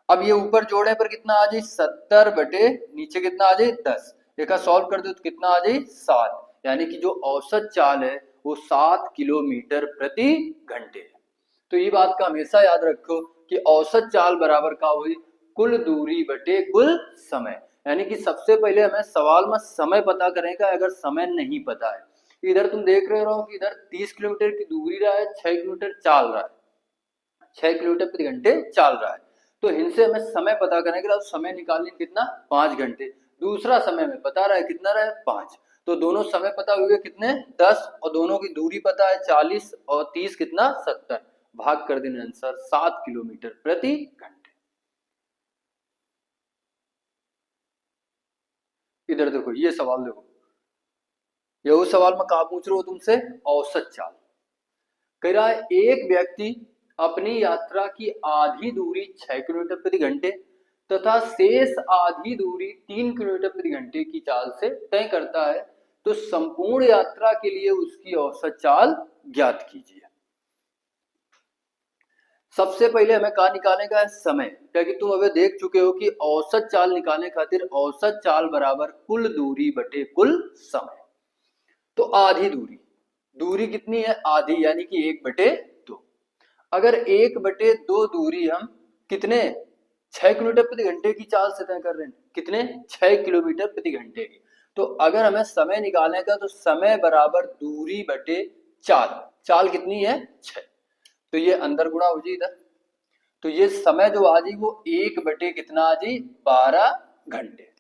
अब ये ऊपर जोड़ने पर कितना आ जाए? 70 बटे नीचे कितना आ जाए? 10। देखा सॉल्व कर दो तो कितना आ जाए? 7। यानी कि जो औसत चाल है वो 7 किलोमीटर प्रति घंटे है। तो ये बात का हमेशा याद रखो कि औसत चाल बराबर का हुई कुल दूरी बटे कुल समय। यानी कि सबसे पहले हमें सवाल में समय पता करेगा, अगर समय नहीं पता है। इधर तुम देख रहे हो कि इधर 30 किलोमीटर की दूरी रहा है, 6 किलोमीटर चाल रहा है, 6 किलोमीटर प्रति घंटे चाल रहा है, तो इनसे हमें समय पता करने के लिए समय निकालने कितना? 5 घंटे। दूसरा समय हमें पता रहा है कितना रहा है? 5। तो दोनों समय पता हुए कितने? 10, और दोनों की दूरी पता है 40 और 30 कितना? 70। भाग कर देने आंसर 7 किलोमीटर प्रति घंटे। इधर देखो ये सवाल देखो, ये उस सवाल में कहा पूछ रहे हो तुमसे? औसत चाल कह रहा है एक व्यक्ति अपनी यात्रा की आधी दूरी 6 किलोमीटर प्रति घंटे तथा शेष आधी दूरी 3 किलोमीटर प्रति घंटे की चाल से तय करता है, तो संपूर्ण यात्रा के लिए उसकी औसत चाल ज्ञात कीजिए। सबसे पहले हमें कहा निकालने का है? समय, क्योंकि तुम अभी देख चुके हो कि औसत चाल निकालने खातिर औसत चाल बराबर कुल दूरी बटे कुल समय। तो आधी दूरी, दूरी कितनी है? आधी, यानी कि 1/2। अगर 1/2 दूरी हम कितने? 6 किलोमीटर प्रति घंटे की चाल से तय कर रहे हैं, कितने? 6 किलोमीटर प्रति घंटे की। तो अगर हमें समय निकालने का, तो समय बराबर दूरी बटे चाल। चाल कितनी है? 6। तो ये अंदर गुणा हो जाए इधर, तो ये समय जो आ जाए वो 1 कितना आ जाए? 12 घंटे।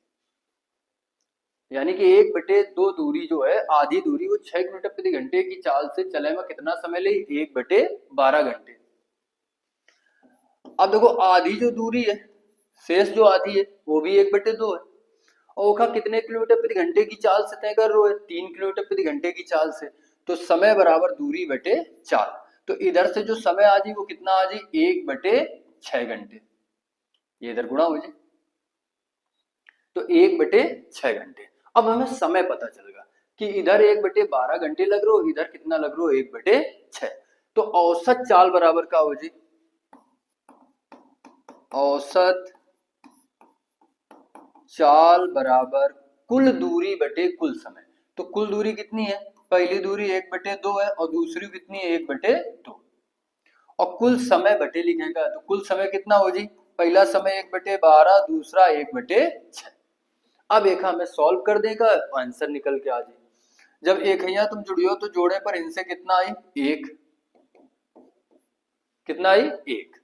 यानी कि 1/2 दूरी जो है, आधी दूरी, वो 6 किलोमीटर प्रति घंटे की चाल से चले में कितना समय ले? 1/12 घंटे। अब देखो आधी जो दूरी है, शेष जो आधी है वो भी 1/2 है, और वो कितने किलोमीटर प्रति घंटे की चाल से तय कर रहे हो? 3 किलोमीटर प्रति घंटे की चाल से। तो समय बराबर दूरी बटे चाल। तो इधर से जो समय आ जाए वो कितना आ जाए? 1/6 घंटे। ये इधर गुणा हो जाए, तो 1/6 घंटे। अब हमें समय पता चलेगा कि इधर 1/12 घंटे लग रहे हो, इधर कितना लग रहे हो? 1/6। तो औसत चाल बराबर का हो जाए? औसत चाल बराबर कुल दूरी बटे कुल समय। तो कुल दूरी कितनी है? पहली दूरी 1/2 है, और दूसरी कितनी है? 1/2। और कुल समय बटे लिखेगा, तो कुल समय कितना हो जी? पहला समय 1/12, दूसरा 1/6। अब एक हमें सॉल्व कर देगा, आंसर निकल के आ जाए। जब एक है तुम जुड़ियो तो जोड़े पर इनसे कितना आई? 1। कितना आई? 1।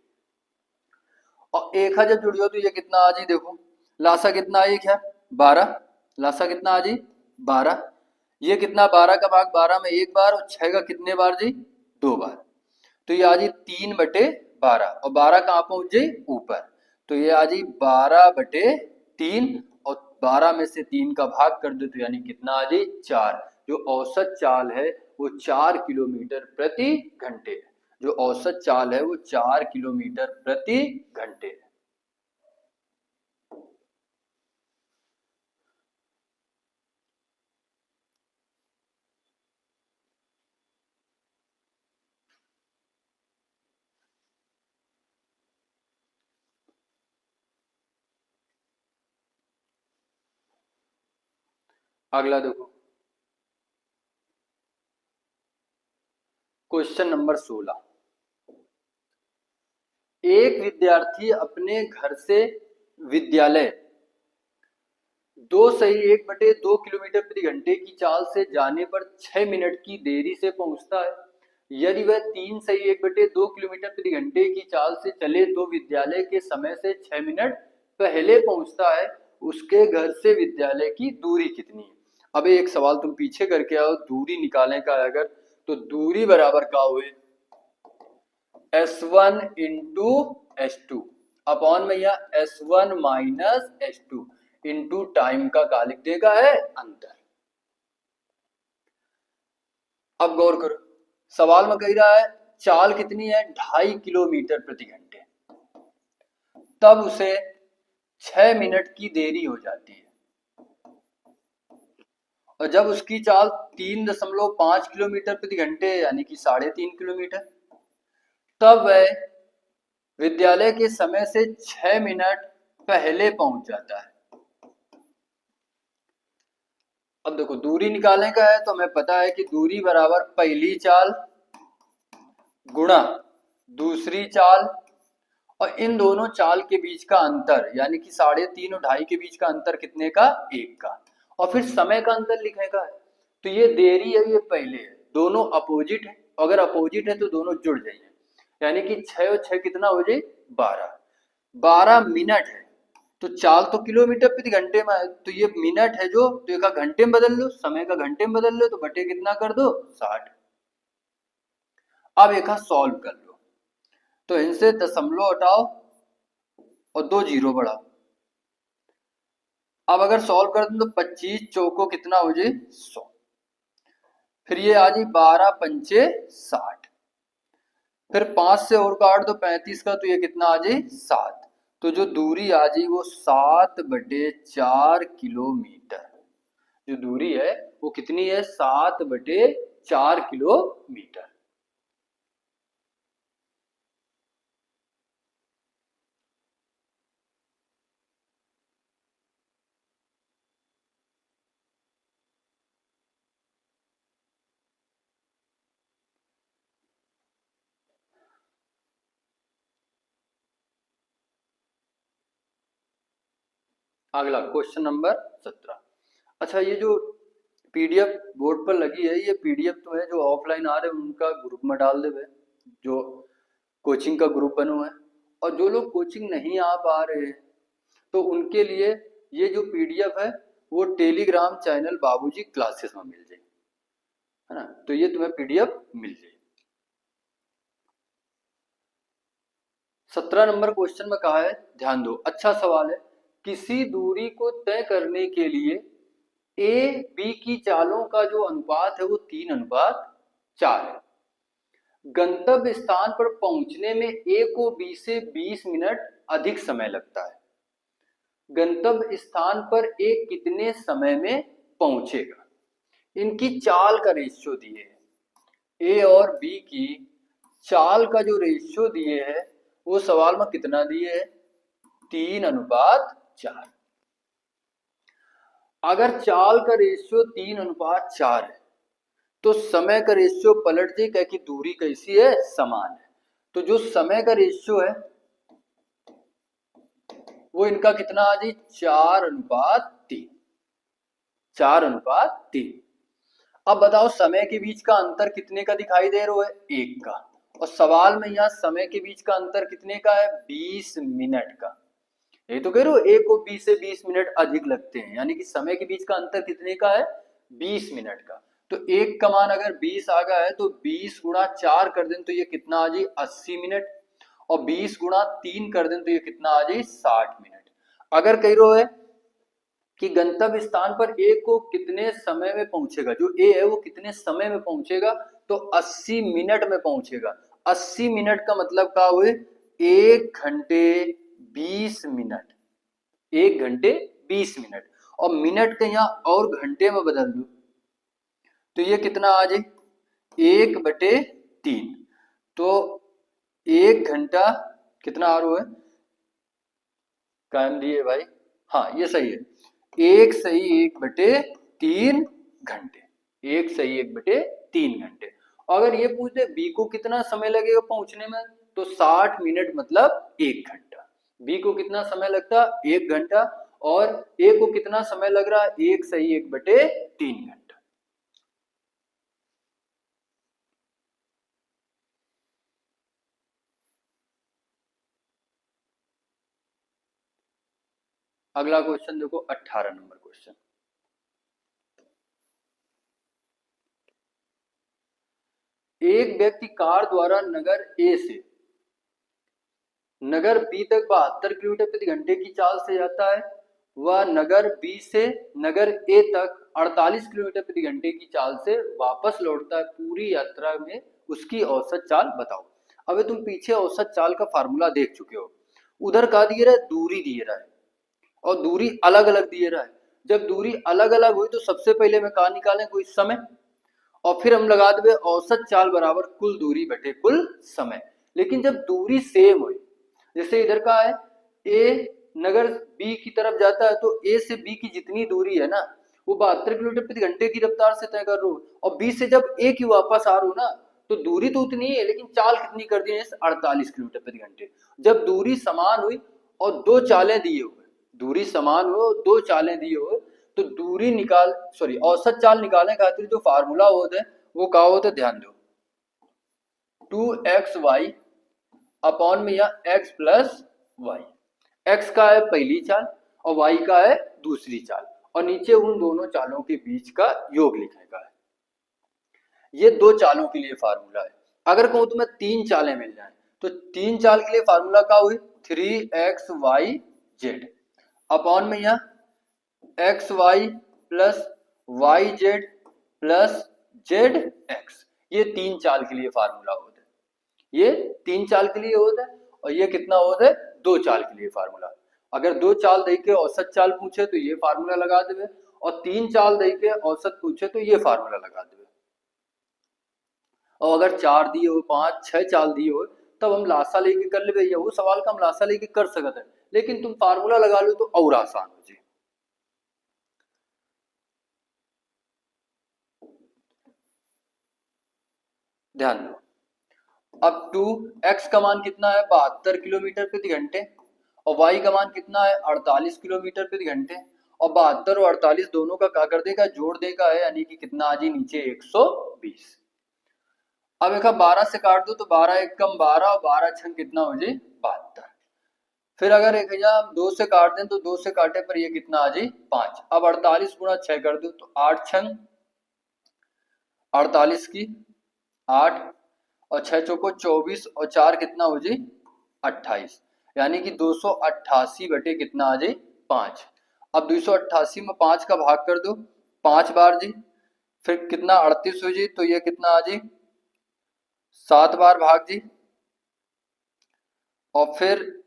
और एक जब जुड़ियो तो ये कितना आ जाए? देखो लासा कितना आई? क्या? 12। लासा कितना आ जाए? 12। ये कितना? 12 का भाग 12 में 1 बार, और 6 का कितने बार जी? 2 बार। तो ये आ जाए 3/12, और 12 कहाँ पहुंच जाए? ऊपर। तो ये आ जाए 12/3, और 12 में से 3 का भाग कर दो तो यानी कितना आ जाए? 4। जो औसत चाल है वो 4 किलोमीटर प्रति घंटे है। जो औसत चाल है वो 4 किलोमीटर प्रति घंटे है। अगला देखो क्वेश्चन नंबर 16। एक विद्यार्थी अपने घर से विद्यालय 2 किलोमीटर प्रति घंटे की चाल से जाने पर 6 मिनट की देरी से पहुंचता है। यदि वह 3 सही 1/2 किलोमीटर प्रति घंटे की चाल से चले तो विद्यालय के समय से 6 मिनट पहले पहुंचता है, उसके घर से विद्यालय की दूरी कितनी है। अब एक सवाल तुम पीछे करके आओ, दूरी निकालने का अगर, तो दूरी बराबर क्या हुए S1 इंटू S2 अपॉन में यह S1 minus S2 into time का लिख देगा है अंतर। अब गौर करो, सवाल में कह रहा है चाल कितनी है 2.5 किलोमीटर प्रति घंटे, तब उसे 6 मिनट की देरी हो जाती है, और जब उसकी चाल 3.5 किलोमीटर प्रति घंटे यानी कि 3.5 किलोमीटर, तब वह विद्यालय के समय से 6 मिनट पहले पहुंच जाता है। अब देखो दूरी निकालने का है तो हमें पता है कि दूरी बराबर पहली चाल गुणा दूसरी चाल और इन दोनों चाल के बीच का अंतर यानी कि 3.5 और 2.5 के बीच का अंतर कितने का 1 का, और फिर समय का अंतर लिखने का है। तो ये देरी है ये पहले है, दोनों अपोजिट है, अगर अपोजिट है तो दोनों जुड़ जाइए, यानी कि 6 और 6 कितना हो जाए 12 मिनट है। तो चाल तो किलोमीटर प्रति घंटे में है, तो ये मिनट है जो, तो एक घंटे में बदल लो, समय का घंटे में बदल लो, तो बटे कितना कर दो 60। अब एक सॉल्व कर लो, तो इनसे दशमलव हटाओ और 2 जीरो बढ़ाओ। अब अगर सॉल्व कर दूं तो 25 चौको कितना हो जाए 100, फिर ये आ जाए 12 पंचे 60, फिर 5 से और काट दो 35 का, तो ये कितना आ जाए 7, तो जो दूरी आ जाए वो 7/4 किलोमीटर, जो दूरी है वो कितनी है 7/4 किलोमीटर। अगला क्वेश्चन नंबर 17। अच्छा, ये जो पीडीएफ बोर्ड पर लगी है, ये पीडीएफ तो है जो ऑफलाइन आ रहे हैं उनका ग्रुप में डाल देवे, जो कोचिंग का ग्रुप बनो है, और जो लोग कोचिंग नहीं आ पा रहे हैं तो उनके लिए ये जो पीडीएफ है वो टेलीग्राम चैनल बाबूजी क्लासेस में मिल जाए, है ना, तो ये तुम्हें पीडीएफ मिल जाए। 17 नंबर क्वेश्चन में कहा है, ध्यान दो, अच्छा सवाल है, किसी दूरी को तय करने के लिए ए बी की चालों का जो अनुपात है वो 3:4 है। गंतव्य स्थान पर पहुंचने में ए को बी से 20 मिनट अधिक समय लगता है, गंतव्य स्थान पर ए कितने समय में पहुंचेगा। इनकी चाल का रेशियो दिए है, ए और बी की चाल का जो रेशियो दिए है वो सवाल में कितना दिए है 3:4। अगर चाल का रेशियो 3:4 है तो समय का रेशियो पलट जाए, क्या कि दूरी कैसी है समान है, तो जो समय का रेशियो है वो इनका कितना आ जाए 4:3, 4:3। अब बताओ समय के बीच का अंतर कितने का दिखाई दे रहा है 1 का, और सवाल में यहाँ समय के बीच का अंतर कितने का है 20 मिनट का, ये तो कह रहे हो ए को बी से 20 मिनट अधिक लगते हैं, यानी कि समय के बीच का अंतर कितने का है 20 मिनट का। तो एक का मान अगर 20 आ गया है तो 20 गुणा 4 कर दें तो ये कितना आ जाए 80 मिनट, और 20 गुणा 3 कर दें तो ये कितना आ जाए 60 मिनट। अगर कह रहे है कि गंतव्य स्थान पर ए को कितने समय में पहुंचेगा, जो ए है वो कितने समय में पहुंचेगा, तो 80 मिनट में पहुंचेगा। 80 मिनट का मतलब क्या हुए 1 घंटे 20 मिनट, 1 घंटे 20 मिनट, और मिनट के यहाँ और घंटे में बदल दो तो ये कितना आ जाए 1/3, तो 1 घंटा कितना आ रहा है कायम दिए भाई, हाँ ये सही है, 1 घंटे, 1 घंटे। अगर ये पूछ दे बी को कितना समय लगेगा पहुंचने में, तो 60 मिनट मतलब 1 घंटा, बी को कितना समय लगता 1 घंटा, और ए को कितना समय लग रहा 1/3 घंटा। अगला क्वेश्चन देखो 18 नंबर क्वेश्चन। एक व्यक्ति कार द्वारा नगर ए से नगर बी तक 72 किलोमीटर प्रति घंटे की चाल से जाता है, वह नगर बी से नगर ए तक 48 किलोमीटर प्रति घंटे की चाल से वापस लौटता है। पूरी यात्रा में उसकी औसत चाल बताओ। अबे तुम पीछे औसत चाल का फार्मूला देख चुके हो। उधर का दिए रहा है, दूरी दिए रहा है और दूरी अलग अलग दिए रहा है। जब दूरी अलग अलग हुई तो सबसे पहले मैं कहा निकालें, कोई समय, और फिर हम लगा देंगे औसत चाल बराबर कुल दूरी बटे कुल समय। लेकिन जब दूरी सेम हुई, जैसे इधर का है ए नगर बी की तरफ जाता है, तो ए से बी की जितनी दूरी है ना वो 72 किलोमीटर प्रति घंटे की रफ्तार से तय कर रहा हूं, और बी से जब ए की वापस आ रहा हूं ना तो दूरी तो उतनी है लेकिन चाल कितनी कर दी है, 48 किलोमीटर प्रति घंटे। जब दूरी समान हुई और दो चालें दिए हुए, दूरी समान हुई और दो चालें दिए हुए, तो दूरी निकाल सॉरी औसत चाल निकालने खातिर जो फार्मूला होता है वो क्या होता है, ध्यान दो, 2xy अपॉन में या x प्लस वाई। x का है पहली चाल और y का है दूसरी चाल, और नीचे उन दोनों चालों के बीच का योग लिखने का है। ये दो चालों के लिए फार्मूला है। अगर कहूं तुम्हें तीन चालें मिल जाए तो तीन चाल के लिए फार्मूला क्या हुई, 3xyz अपॉन में या x y plus y z plus z x. ये तीन चाल के लिए फार्मूला होता है, ये तीन चाल के लिए होता है, और ये कितना होता है, दो चाल के लिए फार्मूला। अगर दो चाल दे के औसत चाल पूछे तो ये फार्मूला लगा देवे, और तीन चाल दे के औसत पूछे तो ये फार्मूला लगा देवे। और अगर चार दिए हो, पांच छह चाल दिए हो, तब हम लासा लेके कर ले, वो सवाल का हम लासा लेके कर सकते हैं, लेकिन तुम फार्मूला लगा लो तो और आसान हो जाए। ध्यान दो, अब 2x का मान कितना है, 72 किलोमीटर प्रति घंटे, और y का मान कितना है, 48 किलोमीटर प्रति घंटे, और 72 और 48 दोनों का क्या कर देगा, जोड़ देगा है, यानी कि कितना आ जाए नीचे 120। अब एक 12 से काट दो तो 12 एक कम 12 और 12 छंग कितना हो जाए, 72। फिर अगर एक हम 2 से काट दें तो 2 से काटे पर ये कितना आ जाए, 5। अब 48 गुणा 6 कर दो तो 8 छंग 48 की 8, और 6 चौको 24, और 4 कितना हो जाए, 28, यानी कि 288 बटे कितना आ जाए, 5। अब 288 में 5 का भाग कर दो 5 बार जी, फिर कितना 38 हो जाए, तो ये कितना आ जाए 7 बार भाग जी, और फिर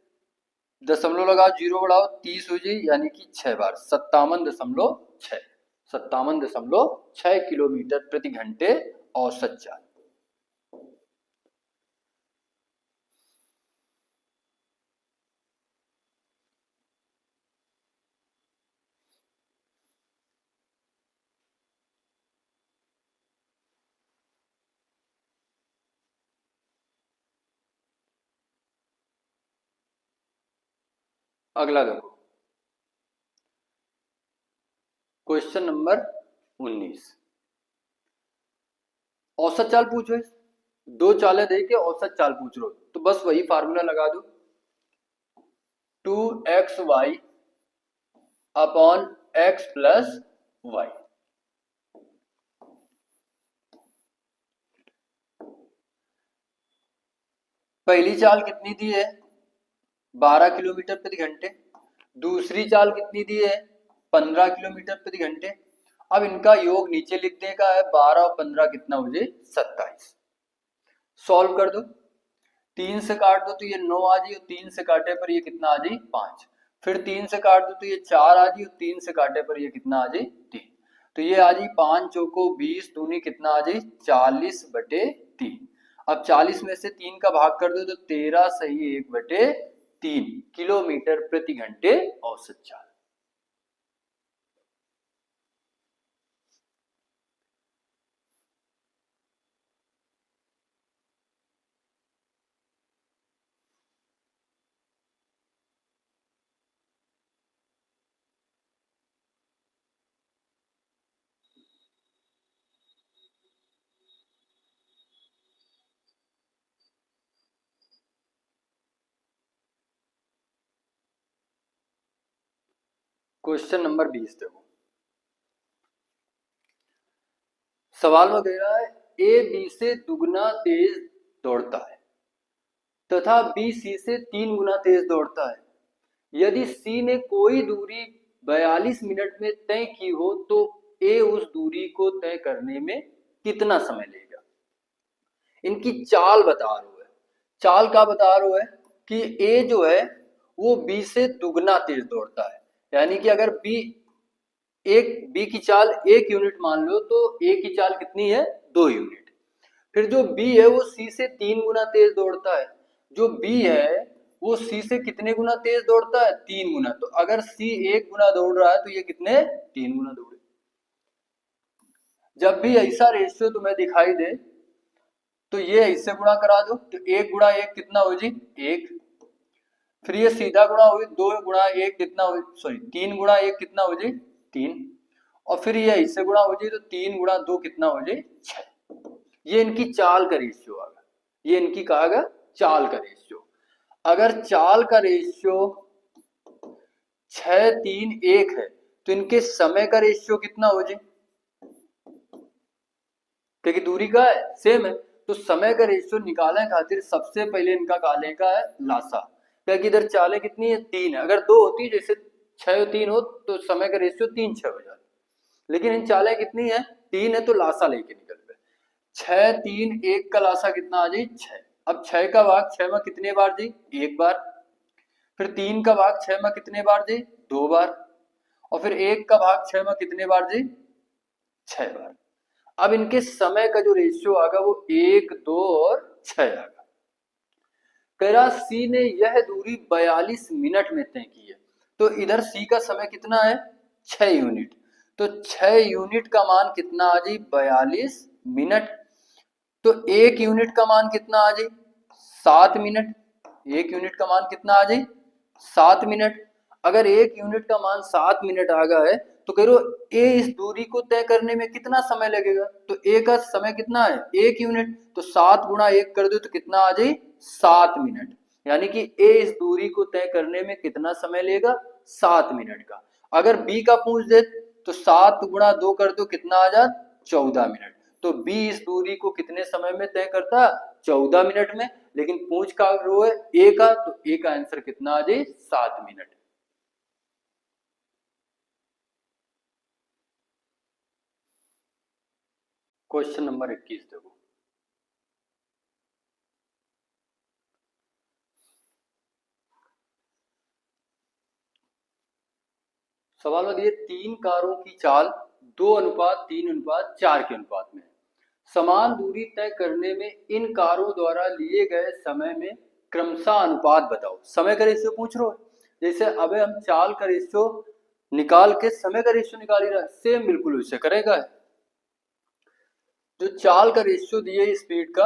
दशमलव लगाओ, जीरो बढ़ाओ 30 हो जाए, यानी कि 6 बार 57.6, 57.6 किलोमीटर प्रति घंटे औसत चाल। अगला देखो क्वेश्चन नंबर 19, औसत चाल पूछ रहे, दो चालें दे के औसत चाल पूछ रहे हो, तो बस वही फार्मूला लगा दो, 2xy upon x plus Y. पहली चाल कितनी दी है, 12 किलोमीटर प्रति घंटे, दूसरी चाल कितनी दी है, 15 किलोमीटर प्रति घंटे। अब इनका योग नीचे लिख देगा है, 12 और 15 कितना हो जाए, 27। सॉल्व कर दो, 3 से काट दो तो ये 9 आ जाए, 3 से काटे पर ये कितना आ जाए, 5। फिर 3 से काट दो तो ये 4 आ जाए, 3 से काटे पर ये कितना आ जाए, 3। तो ये आ जाए 5 चौको 20 दूनी कितना आ जाए, 40 बटे 3। अब 40 में से 3 का भाग कर दो तो 13 सही 1 बटे 3 किलोमीटर प्रति घंटे औसत चाल। क्वेश्चन नंबर 20 देखो। सवाल में कह रहा है ए बी से दुगना तेज दौड़ता है तथा बी सी से 3 गुना तेज दौड़ता है। यदि सी ने कोई दूरी 42 मिनट में तय की हो तो ए उस दूरी को तय करने में कितना समय लेगा। इनकी चाल बता रहा है। चाल का बता रहा है कि ए जो है वो बी से दुगना तेज दौड़ता है, यानी कि अगर बी की चाल 1 यूनिट मान लो तो ए की चाल कितनी है 2 यूनिट। फिर जो बी है वो सी से 3 गुना तेज दौड़ता है। जो बी है वो सी से कितने गुना तेज दौड़ता है 3 गुना। तो अगर सी 1 गुना दौड़ रहा है तो ये कितने 3 गुना दौड़े। जब भी ऐसा रेशियो तुम्हें दिखाई दे तो ये इससे गुणा करा दो, तो 1 गुणा 1 कितना हो जी 1। फिर ये सीधा गुणा हुई 2 गुणा 1 कितना हो, सॉरी 3 गुणा 1 कितना हो जी 3। और फिर ये इससे गुणा हो जी तो 3 गुणा 2 कितना हो जी 6। ये इनकी चाल का रेशियो आ गया। ये इनकी कहा गया चाल का रेशियो। अगर चाल का रेशियो 6 3 1 है तो इनके समय का रेशियो कितना हो जी, क्योंकि दूरी का है सेम है। तो समय का रेशियो निकालने खातिर सबसे पहले इनका काले का है लासा, क्योंकि इधर चालें कितनी है 3 है। अगर 2 होती जैसे 6 और 3 हो तो समय का रेशियो 3 6 हो जाता, लेकिन इन चालें कितनी है 3 है तो लासा लेके निकल पे 6 3 1 का लासा कितना आ जाए 6। अब 6 का भाग 6 में कितने बार जी 1 बार। फिर 3 का भाग 6 में कितने बार जी 2 बार। और फिर 1 का भाग 6 में कितने बार जी 6 बार। अब इनके समय का जो रेशियो आगा वो 1 2 और 6 आगा। कह रहा सी ने यह दूरी 42 मिनट में तय की है, तो इधर सी का समय कितना है 6 यूनिट। तो 6 यूनिट का मान कितना आ जाए 42 मिनट। तो 1 यूनिट का मान कितना आ जाए 7 मिनट। 1 यूनिट का मान कितना आ जाए 7 मिनट। अगर 1 यूनिट का मान 7 मिनट आ गया है तो कह रो ए इस दूरी को तय करने में कितना समय लगेगा। तो ए का समय कितना है 1 यूनिट, तो 7 गुणा 1 कर दो तो कितना आ जाए 7 मिनट। यानी कि ए इस दूरी को तय करने में कितना समय लेगा 7 मिनट का। अगर बी का पूछ दे तो 7 गुणा 2 कर दो कितना आ जाए 14 मिनट। तो बी इस दूरी को कितने समय में तय करता 14 मिनट में। लेकिन पूछ का रो है ए का, तो ए का आंसर कितना आ जाए 7 मिनट। क्वेश्चन नंबर 21 देखो। सवाल में दिए 3 कारों की चाल 2:3:4 के अनुपात में समान दूरी तय करने में इन कारों द्वारा लिए गए समय में क्रमशः अनुपात बताओ। समय का रेशियो पूछ रहे हो, जैसे अबे हम चाल का रेशियो निकाल के समय का रेशियो निकाल ही रहा है, सेम बिल्कुल वैसे करेगा। जो चाल का रेशियो दिए स्पीड का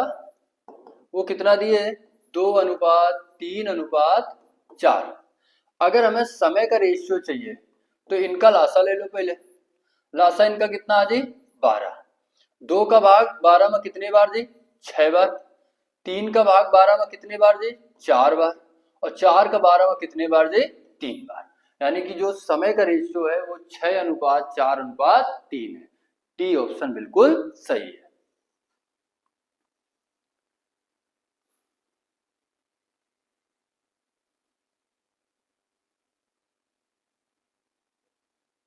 वो कितना दिए 2:3:4। अगर हमें समय का रेशियो चाहिए तो इनका लासा ले लो पहले। लासा इनका कितना आ जाए 12। 2 का भाग 12 में कितने बार जी 6 बार। 3 का भाग 12 में कितने बार जी 4 बार। और 4 का 12 में कितने बार जी 3 बार। यानी कि जो समय का रेशियो है वो 6:4:3 है। डी ऑप्शन बिल्कुल सही है।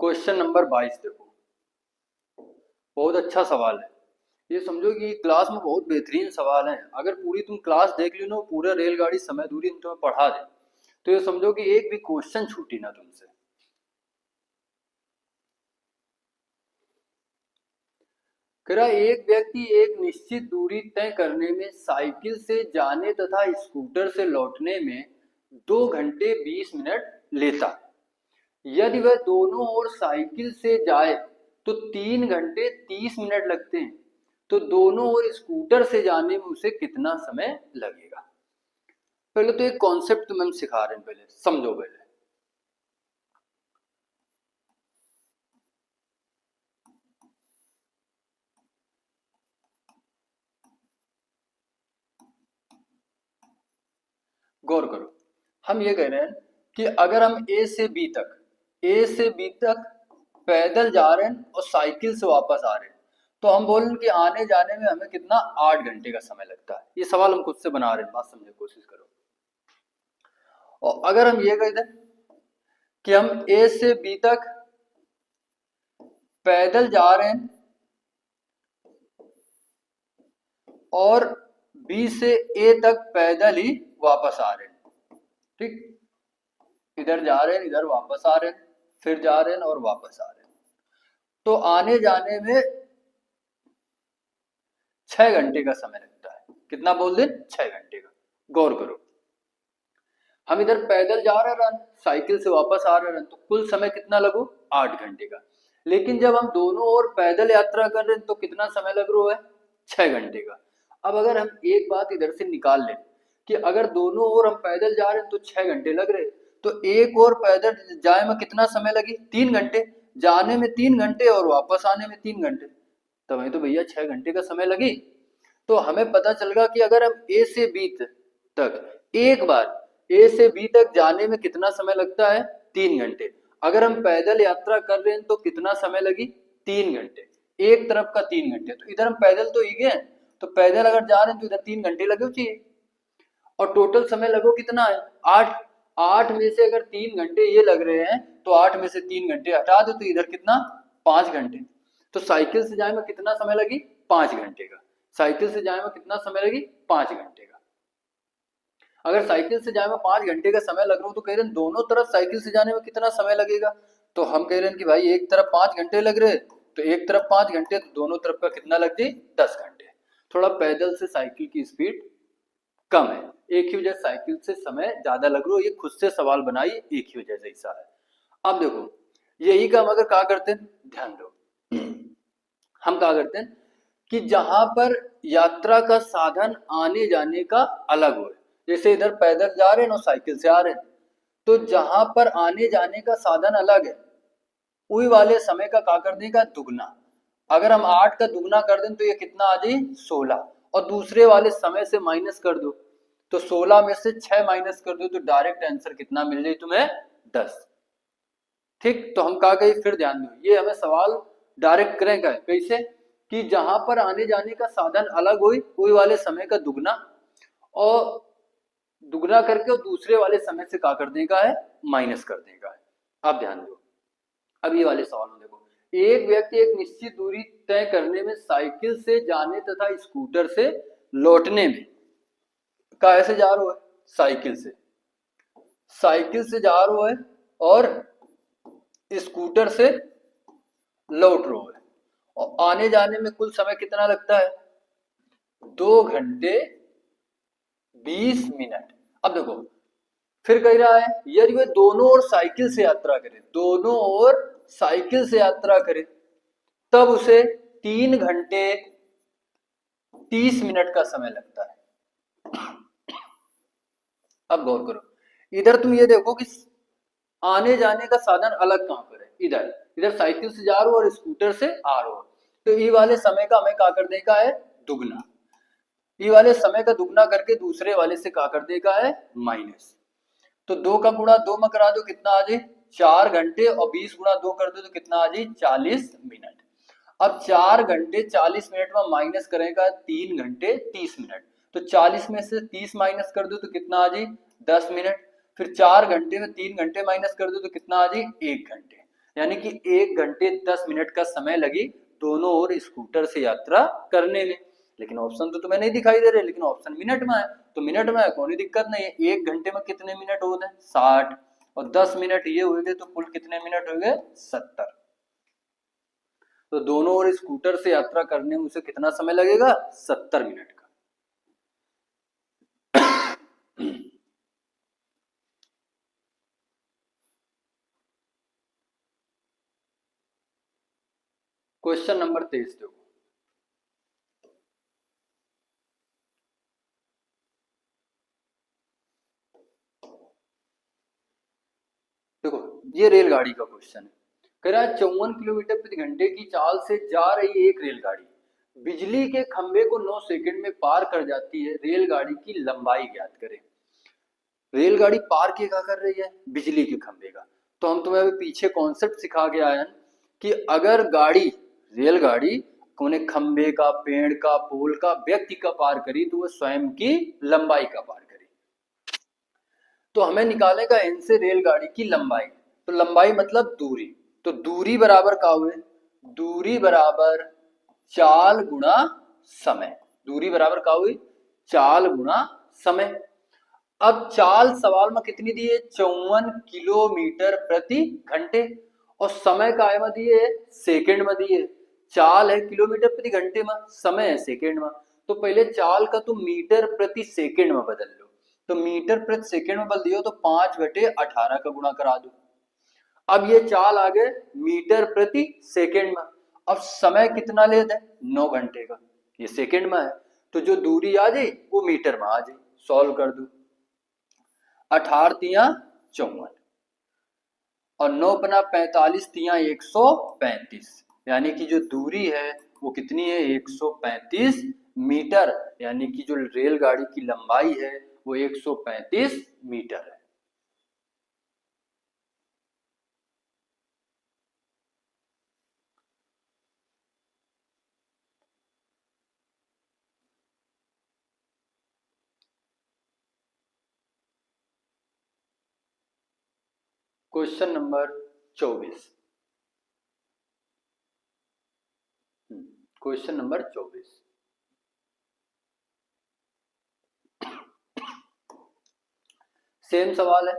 क्वेश्चन नंबर 22 देखो। बहुत अच्छा सवाल है। ये समझो कि क्लास में बहुत बेहतरीन सवाल है। अगर पूरी तुम क्लास देख ली ना पूरा रेलगाड़ी समय दूरी तुम्हें पढ़ा दे तो ये समझो कि एक भी क्वेश्चन छूटी ना तुमसे। करा एक व्यक्ति एक निश्चित दूरी तय करने में साइकिल से जाने तथा स्कूटर से लौटने में 2 घंटे 20 मिनट लेता है। यदि वह दोनों ओर साइकिल से जाए तो 3 घंटे 30 मिनट लगते हैं, तो दोनों ओर स्कूटर से जाने में उसे कितना समय लगेगा। पहले तो एक कॉन्सेप्ट तुम्हें हम सिखा रहे हैं, पहले समझो। पहले गौर करो। हम ये कह रहे हैं कि अगर हम ए से बी तक ए से बी तक पैदल जा रहे हैं और साइकिल से वापस आ रहे हैं, तो हम बोल रहे हैं कि आने जाने में हमें कितना 8 घंटे का समय लगता है। ये सवाल हम खुद से बना रहे हैं, बात समझने की कोशिश करो। और अगर हम ये कह दें कि हम ए से बी तक पैदल जा रहे हैं और बी से ए तक पैदल ही वापस आ रहे हैं, ठीक, इधर जा रहे हैं इधर वापस आ रहे हैं, फिर जा रहे हैं और वापस आ रहे हैं, तो आने जाने में 6 घंटे का समय लगता है। कितना बोल दें? 6 घंटे का। गौर करो, हम इधर पैदल जा रहे हैं, साइकिल से वापस आ रहे हैं, तो कुल समय कितना लगो? 8 घंटे का। लेकिन जब हम दोनों ओर पैदल यात्रा कर रहे हैं तो कितना समय लग रहा है? 6 घंटे का। अब अगर हम एक बात इधर से निकाल लें कि अगर दोनों ओर हम पैदल जा रहे हैं तो 6 घंटे लग रहे हैं, तो एक और पैदल जाए में कितना समय लगे? 3 घंटे। जाने में 3 घंटे और वापस आने में 3 घंटे, तो वही तो भैया 6 घंटे का समय लगी। तो हमें पता चल गया कि अगर हम ए से बी तक एक बार ए से बी तक जाने में कितना समय लगता है? 3 घंटे। अगर हम पैदल यात्रा कर रहे हैं तो कितना समय लगी? 3 घंटे। एक तरफ का 3 घंटे, तो इधर हम पैदल तो ही गए, तो पैदल अगर जा रहे हैं तो इधर 3 घंटे लगे चाहिए, और टोटल समय लगो कितना है? 8। 8 में से अगर 3 घंटे ये लग रहे हैं तो 8 में से 3 घंटे हटा दो तो इधर कितना? 5 घंटे। तो साइकिल से जाए में कितना समय लगी? 5 घंटे का। साइकिल से जाए में कितना समय लगी? 5 घंटे का। अगर साइकिल से जाने में 5 घंटे का समय लग रहा हो तो कह रहे हैं दोनों तरफ साइकिल से जाने में कितना समय लगेगा? तो हम कह रहे हैं कि भाई एक तरफ 5 घंटे लग रहे, तो एक तरफ 5 घंटे, तो दोनों तरफ का कितना लग जाए? 10 घंटे। थोड़ा पैदल से साइकिल की स्पीड कम है, एक ही वजह साइकिल से समय ज्यादा लग रहा हो। ये खुद से सवाल बनाई, एक ही वजह से ऐसा है। अब देखो, यही काम अगर क्या करते हैं, ध्यान दो, हम क्या करते हैं कि जहां पर यात्रा का साधन आने जाने का अलग हो, जैसे इधर पैदल जा रहे हैं और साइकिल से आ रहे हैं, तो जहां पर आने जाने का साधन अलग है वही वाले समय का क्या कर देगा? दुगना। अगर हम 8 का दुगना कर दें तो ये कितना आ जाए? 16, और दूसरे वाले समय से माइनस कर दो, तो 16 में से 6 माइनस कर दो तो डायरेक्ट आंसर कितना मिल जाए तुम्हें? 10। ठीक, तो हम कहा गए, फिर ध्यान दो, ये हमें सवाल डायरेक्ट करेगा कैसे कि जहां पर आने जाने का साधन अलग हो वही वाले समय का दुगना, और दुगना करके और दूसरे वाले समय से क्या कर देगा है? माइनस कर देगा है। अब ध्यान दो, अब ये वाले सवाल में देखो, एक व्यक्ति एक निश्चित दूरी तय करने में साइकिल से जाने तथा स्कूटर से लौटने में कैसे जा रहा है? साइकिल से जा रहा है और स्कूटर से लौट रहा है, और आने जाने में कुल समय कितना लगता है? 2 घंटे 20 मिनट। अब देखो, फिर कह रहा है यदि वे दोनों ओर साइकिल से यात्रा करें, दोनों ओर साइकिल से यात्रा करें, तब उसे 3 घंटे 30 मिनट का समय लगता है। अब गौर करो, इधर तुम ये देखो कि आने जाने का साधन अलग कहां पर है? इधर इधर साइकिल से जा रहे हो और स्कूटर से आ रहे हो, तो ये वाले समय का हमें क्या कर देगा है? दुगना। ये वाले समय का दुगना करके दूसरे वाले से क्या कर देगा है? माइनस। तो 2 का गुणा 2 में करा दो, कितना आ जाए? 4 घंटे, और 20 गुणा 2 कर दो तो कितना आ जाए? 40 मिनट। अब 4 घंटे 40 मिनट में माइनस करेगा 3 घंटे 30 मिनट, तो 40 में से 30 माइनस कर दो तो कितना आ जाए? 10 मिनट। फिर 4 घंटे में 3 घंटे माइनस कर दो तो कितना आ जाए? 1 घंटे। यानी कि 1 घंटे 10 मिनट का समय लगी दोनों ओर स्कूटर से यात्रा करने में। लेकिन ऑप्शन तो तुम्हें नहीं दिखाई दे रहे, लेकिन ऑप्शन मिनट में है, तो मिनट में है, कोई दिक्कत नहीं है। 1 घंटे में कितने मिनट हो गए? 60, और 10 मिनट ये हो गए, तो कुल कितने मिनट हो गए? 70। तो दोनों ओर स्कूटर से यात्रा करने में उसे कितना समय लगेगा? 70 मिनट का। क्वेश्चन नंबर 23 देखो, ये रेलगाड़ी का क्वेश्चन है। कह रहा है 54 किलोमीटर प्रति घंटे की चाल से जा रही एक रेलगाड़ी बिजली के खंभे को 9 सेकंड में पार कर जाती है, रेलगाड़ी की लंबाई ज्ञात करें। रेलगाड़ी पार क्या कर रही है? बिजली के खंभे का। तो हम तुम्हें अभी पीछे कॉन्सेप्ट सिखा के आए हैं कि अगर गाड़ी, रेलगाड़ी कोने खंबे का, पेड़ का, पोल का, व्यक्ति का पार करी तो वह स्वयं की लंबाई का पार करी। तो हमें निकालेगा इनसे रेलगाड़ी की लंबाई। तो लंबाई मतलब दूरी। तो दूरी बराबर का हुए, दूरी बराबर चाल गुणा समय। दूरी बराबर का हुई चाल गुणा समय। अब चाल सवाल में कितनी दी है, 54 किलोमीटर प्रति घंटे, और समय काय में दी है, सेकंड में दी है। चाल है किलोमीटर प्रति घंटे में, समय है सेकंड में। तो पहले चाल का तुम मीटर प्रति सेकंड में बदल लो। तो मीटर प्रति सेकंड में बदल दियो तो 5/18 का गुणा करा दो। अब ये चाल आ गए मीटर प्रति सेकंड में। अब समय कितना लेते हैं, 9 घंटे का, ये सेकंड में है। तो जो दूरी आ जाए वो मीटर में आ जाए। सॉल्व कर दो, 18 तिया 54 और 9 बना 45 तिया 135, यानी कि जो दूरी है वो कितनी है, 135 मीटर। यानी कि जो रेलगाड़ी की लंबाई है वो 135 मीटर है। Question number 24। Question number 24, same सवाल है,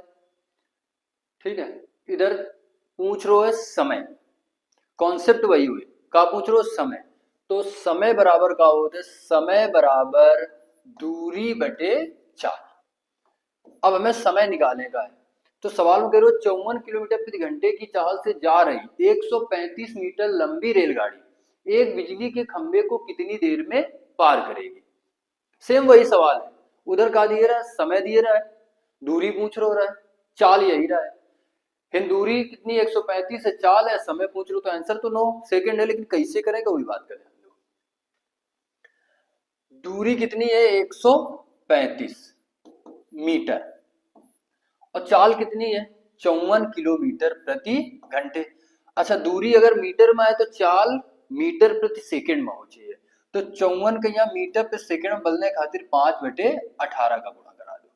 ठीक है। इधर पूछ रो है समय, कॉन्सेप्ट वही हुई, का पूछ रो समय। तो समय बराबर का होता है, समय बराबर दूरी बटे चाल। अब हमें समय निकालने का है। तो सवाल में कह रहे हो 54 किलोमीटर प्रति घंटे की चाल से जा रही 135 मीटर लंबी रेलगाड़ी एक बिजली के खंभे को कितनी देर में पार करेगी। सेम वही सवाल है, उधर का दिए रहा है, समय दिए रहा है, दूरी पूछ रहा है, चाल यही रहा है। फिर दूरी कितनी 135 है, चाल है, समय पूछ लो, तो आंसर तो 9 सेकंड है। लेकिन कैसे करेंगे वही बात करें। दूरी कितनी है 135 मीटर और चाल कितनी है 54 किलोमीटर प्रति घंटे। अच्छा, दूरी अगर मीटर में है तो चाल मीटर प्रति सेकंड में हो चाहिए। तो 54 का यहाँ मीटर प्रति सेकंड में बदलने खातिर 5/18 का गुणा करा दो।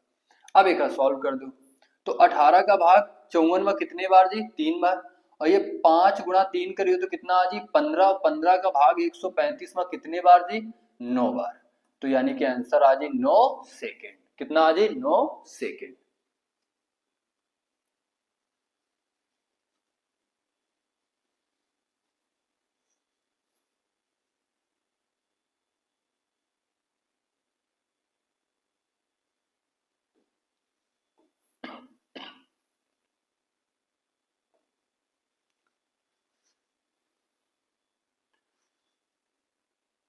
अब एक सॉल्व कर दो। तो 18 का भाग 54 में कितने बार जी, 3 बार। और ये 5 गुणा 3 करिए तो कितना आ जी 15, और 15 का भाग 135 में कितने बार जी, 9 बार। तो यानी कि आंसर आ जी 9 सेकेंड। कितना आ जी 9 सेकेंड।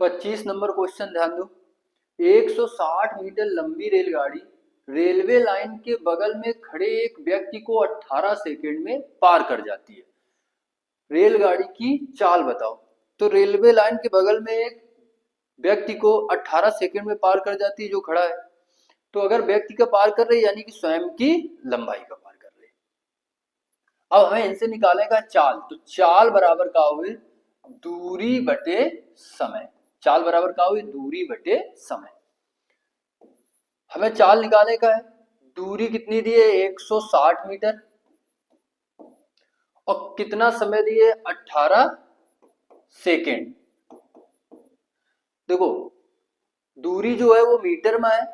25 नंबर क्वेश्चन ध्यान दो। 160 मीटर लंबी रेलगाड़ी रेलवे लाइन के बगल में खड़े एक व्यक्ति को 18 सेकंड में पार कर जाती है। रेलगाड़ी की चाल बताओ। तो रेलवे लाइन के बगल में एक व्यक्ति को 18 सेकंड में पार कर जाती है जो खड़ा है। तो अगर व्यक्ति का पार कर रही है यानी कि स्वयं की लंबाई का पार कर रही है। अब हमें इनसे निकालेगा चाल। तो चाल बराबर का हुई दूरी बटे समय। चाल बराबर का हुई दूरी बटे समय। हमें चाल निकालने का है। दूरी कितनी दी है 160 मीटर और कितना समय दिए 18 सेकेंड। देखो दूरी जो है वो मीटर में है,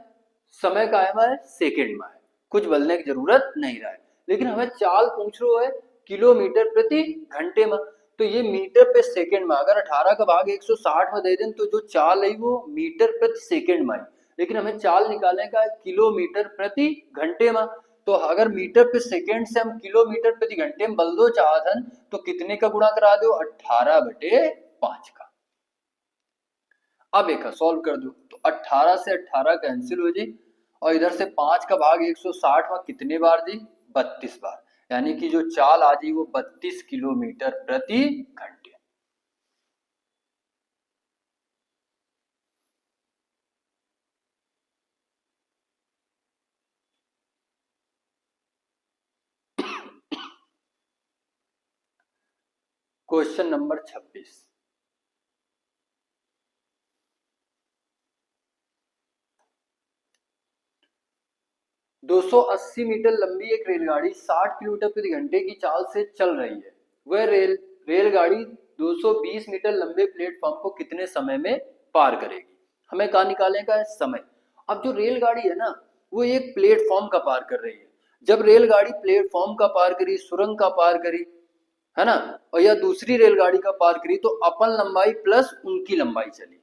समय कायम है सेकेंड में है, कुछ बदलने की जरूरत नहीं रहा है। लेकिन हमें चाल पूछ रहा है किलोमीटर प्रति घंटे में। तो ये मीटर पे सेकेंड में, अगर 18 का भाग 160 में दे दें तो जो चाल है वो मीटर प्रति सेकेंड में है। लेकिन हमें चाल निकालने का है किलोमीटर प्रति घंटे में। तो अगर मीटर पे सेकेंड से हम किलोमीटर प्रति घंटे में बदल दो चाहत तो कितने का गुणा करा दो 18/5 का। अब एक सॉल्व कर दो। तो 18 से 18 कैंसिल हो जाए और इधर से 5 का भाग 160 में कितने बार दी 32 बार। यानी कि जो चाल आ जी वो 32 किलोमीटर प्रति घंटे। Question number 26। दो 280 मीटर लंबी एक रेलगाड़ी 60 किलोमीटर प्रति घंटे की चाल से चल रही है। वह रेलगाड़ी 220 मीटर लंबे प्लेटफॉर्म को कितने समय में पार करेगी? हमें कहाँ निकालने का है? समय। अब जो रेलगाड़ी है ना, वो एक प्लेटफॉर्म का पार कर रही है। जब रेलगाड़ी प्लेटफॉर्म का पार करी, सुरंग का पार करी, है ना, और या दूसरी रेलगाड़ी का पार करी, तो अपन लंबाई प्लस उनकी लंबाई चली,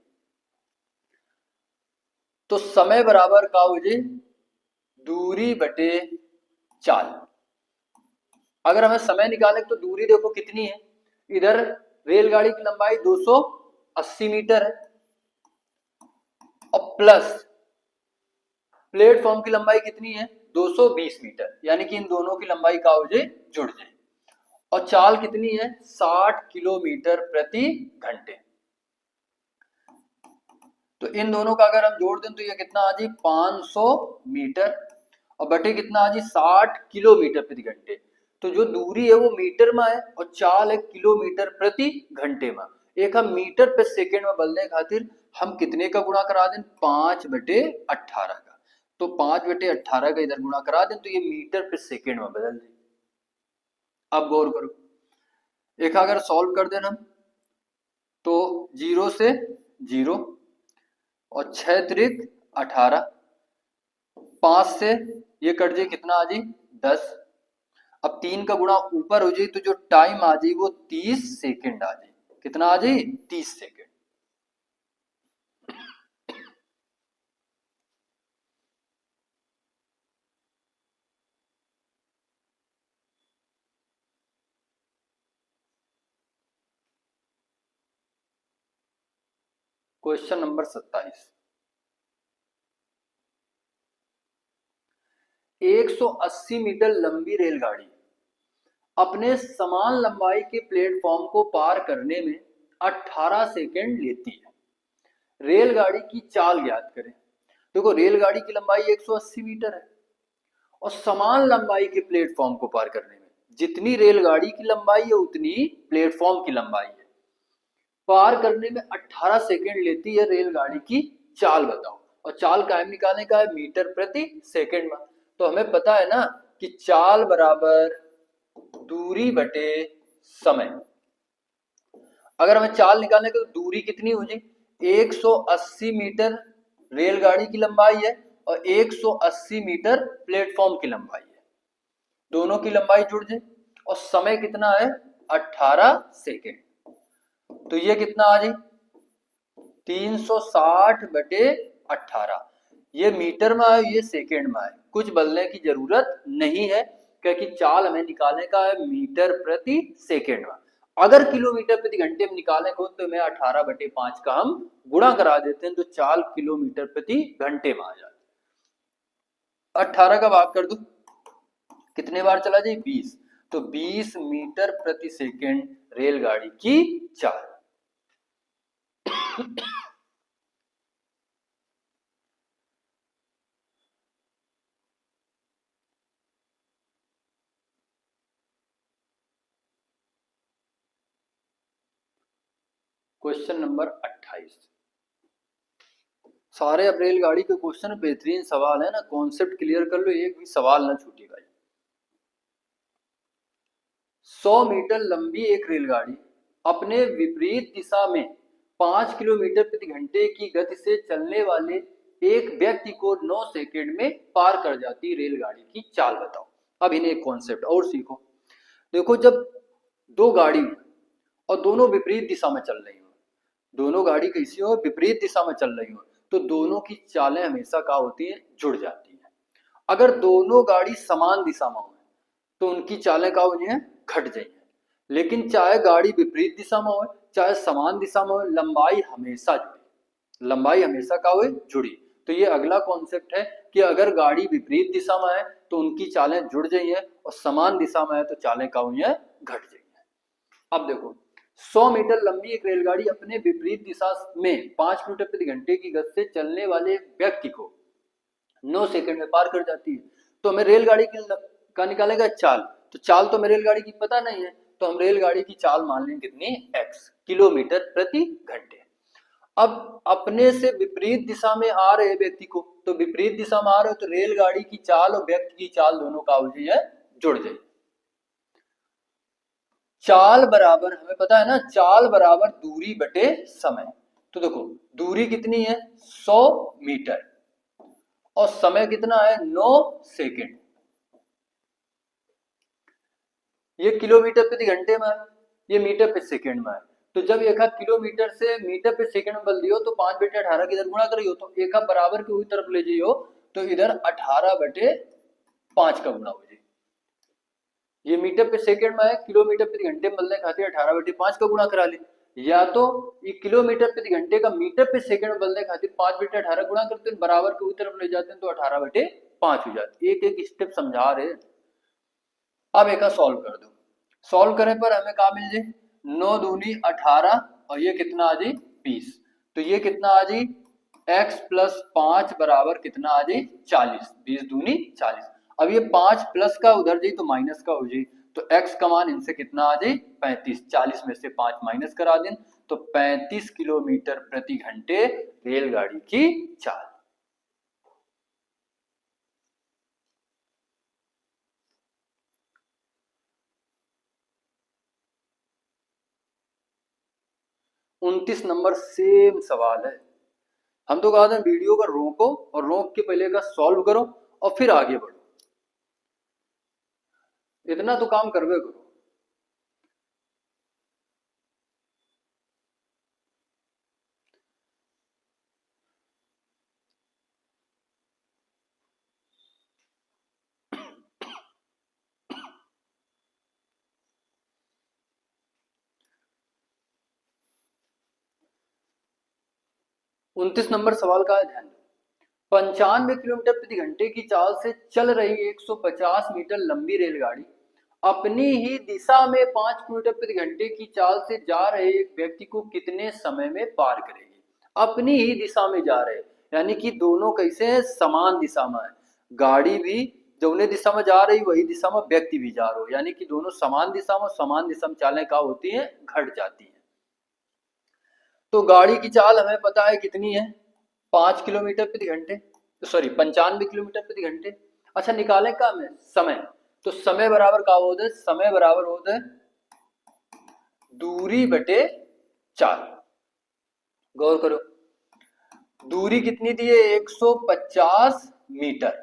तो समय बराबर का हो जाए दूरी बटे चाल। अगर हमें समय निकाले तो दूरी देखो कितनी है, इधर रेलगाड़ी की लंबाई 280 मीटर है और प्लस प्लेटफॉर्म की लंबाई कितनी है 220 मीटर, यानी कि इन दोनों की लंबाई का हो जाए जुड़ जाए, और चाल कितनी है 60 किलोमीटर प्रति घंटे। तो इन दोनों का अगर हम जोड़ दें तो ये कितना आ जाए 500 मीटर और बटे कितना आ जाए 60 किलोमीटर प्रति घंटे। तो जो दूरी है वो मीटर में है और चाल है किलोमीटर प्रति घंटे में। एक हम मीटर पे सेकेंड में बदलने खातिर हम कितने का गुणा करा दें 5/18 का, तो 5/18 का इधर गुणा करा दें तो ये मीटर पे सेकेंड में बदल जाए। अब गौर करो, एक अगर सॉल्व कर देना तो 0 से 0 और 6 त्रिक 18, 5 से ये कट जाए कितना आ जाए 10। अब 3 का गुणा ऊपर हो जाए तो जो टाइम आ जाए वो 30 सेकेंड आ जाए। कितना आ जाए 30 सेकेंड। Question number 27। 180 मीटर लंबी रेलगाड़ी अपने समान लंबाई के प्लेटफॉर्म को पार करने में 18 सेकेंड लेती है। रेलगाड़ी की चाल ज्ञात करें। देखो रेलगाड़ी की लंबाई 180 मीटर है और समान लंबाई के प्लेटफॉर्म को पार करने में जितनी रेलगाड़ी की लंबाई है उतनी प्लेटफॉर्म की लंबाई है, पार करने में 18 सेकेंड लेती है। रेलगाड़ी की चाल बताओ, और चाल कायम निकालने का है मीटर प्रति सेकेंड में। तो हमें पता है ना कि चाल बराबर दूरी बटे समय। अगर हमें चाल निकालने का तो दूरी कितनी हो जाए 180 मीटर रेलगाड़ी की लंबाई है और 180 मीटर प्लेटफॉर्म की लंबाई है, दोनों की लंबाई जुड़ जाए, और समय कितना है 18 सेकेंड। तो ये कितना आ जाए 360/18। ये मीटर में है, ये सेकेंड में है, कुछ बदलने की जरूरत नहीं है क्योंकि चाल हमें निकालने का है मीटर प्रति सेकेंड में। अगर किलोमीटर प्रति घंटे में निकालने को तो मैं 18/5 का हम गुणा करा देते हैं तो चाल किलोमीटर प्रति घंटे में आ जाती है। 18 का भाग कर दो कितने बार चला जाए 20, तो 20 मीटर प्रति सेकेंड रेलगाड़ी की चाल। Question number 28। सारे अब रेलगाड़ी के क्वेश्चन बेहतरीन सवाल है ना, कॉन्सेप्ट क्लियर कर लो, एक भी सवाल ना छूटेगा। 100 मीटर लंबी एक रेलगाड़ी अपने विपरीत दिशा में 5 किलोमीटर प्रति घंटे की गति से चलने वाले एक व्यक्ति को 9 सेकेंड में पार कर जाती रेलगाड़ी की चाल बताओ। अब इन्हें एक कॉन्सेप्ट और सीखो। देखो जब दो गाड़ी और दोनों विपरीत दिशा में चल रही हो, दोनों गाड़ी कैसी हो विपरीत दिशा में चल रही हो, तो दोनों की चालें हमेशा क्या होती है जुड़ जाती है। अगर दोनों गाड़ी समान दिशा में हो तो उनकी चालें क्या हो जाए घट जाइए, लेकिन चाहे गाड़ी विपरीत दिशा में हो चाहे समान दिशा में हो, लंबाई हमेशा जुड़ी, लंबाई हमेशा क्या हुई जुड़ी। तो ये अगला कॉन्सेप्ट है कि अगर गाड़ी विपरीत दिशा में है तो उनकी चालें जुड़ जाइए और समान दिशा में है तो चालें क्या हुई है घट जाइए। अब देखो 100 मीटर लंबी एक रेलगाड़ी अपने विपरीत दिशा में 5 किलोमीटर प्रति घंटे की गति से चलने वाले व्यक्ति को 9 सेकंड में पार कर जाती है। तो हमें रेलगाड़ी का निकालेगा चाल, तो चाल तो हमें रेलगाड़ी की पता नहीं है, तो हम रेलगाड़ी की चाल मान लेंगे कितनी, x किलोमीटर प्रति घंटे। अब अपने से विपरीत दिशा में आ रहे व्यक्ति को, तो विपरीत दिशा में आ रहे हो तो रेलगाड़ी की चाल और व्यक्ति की चाल दोनों का हो जाए जुड़ जाए। चाल बराबर, हमें पता है ना, चाल बराबर दूरी बटे समय। तो देखो दूरी कितनी है 100 मीटर और समय कितना है 9 सेकेंड। ये किलोमीटर प्रति घंटे में है, ये मीटर प्रति सेकेंड में है। तो जब एक किलोमीटर से मीटर प्रति सेकेंड में बदल दियो तो 5/18 की इधर गुणा करियो तो एक बराबर के हुई तरफ ले जाइयो तो इधर 18/5 का गुणा हो जाए। ये मीटर प्रति सेकेंड में है, किलोमीटर प्रति घंटे में बदलने खातिर 18/5 का गुणा करा ले, या तो ये किलोमीटर प्रति घंटे का मीटर प्रति सेकेंड में बदलने खातिर 5/18 गुणा करते हैं, बराबर के हुई तरफ ले जाते हैं तो 18/5 हो जाती। एक एक स्टेप समझा रहे। अब एक सॉल्व कर दो, सॉल्व करें पर हमें कहा मिल जाए 9 दूनी 18 और ये कितना आ जाए 20, तो ये कितना आ जाए x प्लस 5 बराबर कितना आ जाए 40, 20 दूनी 40। अब ये 5 प्लस का उधर जाए तो माइनस का हो जाए, तो x का मान इनसे कितना आ जाए 35, 40 में से 5 माइनस करा दें तो 35 किलोमीटर प्रति घंटे रेलगाड़ी की चाल। उनतीस नंबर सेम सवाल है। हम तो कहा था वीडियो का रोको और रोक के पहले का सॉल्व करो और फिर आगे बढ़ो, इतना तो काम करवे करो। उनतीस नंबर सवाल का ध्यान दो। 95 किलोमीटर प्रति घंटे की चाल से चल रही 150 मीटर लंबी रेलगाड़ी अपनी ही दिशा में 5 किलोमीटर प्रति घंटे की चाल से जा रहे एक व्यक्ति को कितने समय में पार करेगी। अपनी ही दिशा में जा रहे यानी कि दोनों कैसे हैं, समान दिशा में है। गाड़ी भी जौने दिशा में जा रही वही दिशा में व्यक्ति भी जा रहा हो, यानी कि दोनों समान दिशा में चालें का होती है घट जाती है। तो गाड़ी की चाल हमें पता है कितनी है 5 किलोमीटर प्रति घंटे, सॉरी 95 किलोमीटर प्रति घंटे। अच्छा निकाले का हमें समय, तो समय बराबर का होता है, समय बराबर होता है दूरी बटे चाल। गौर करो दूरी कितनी दी है 150 मीटर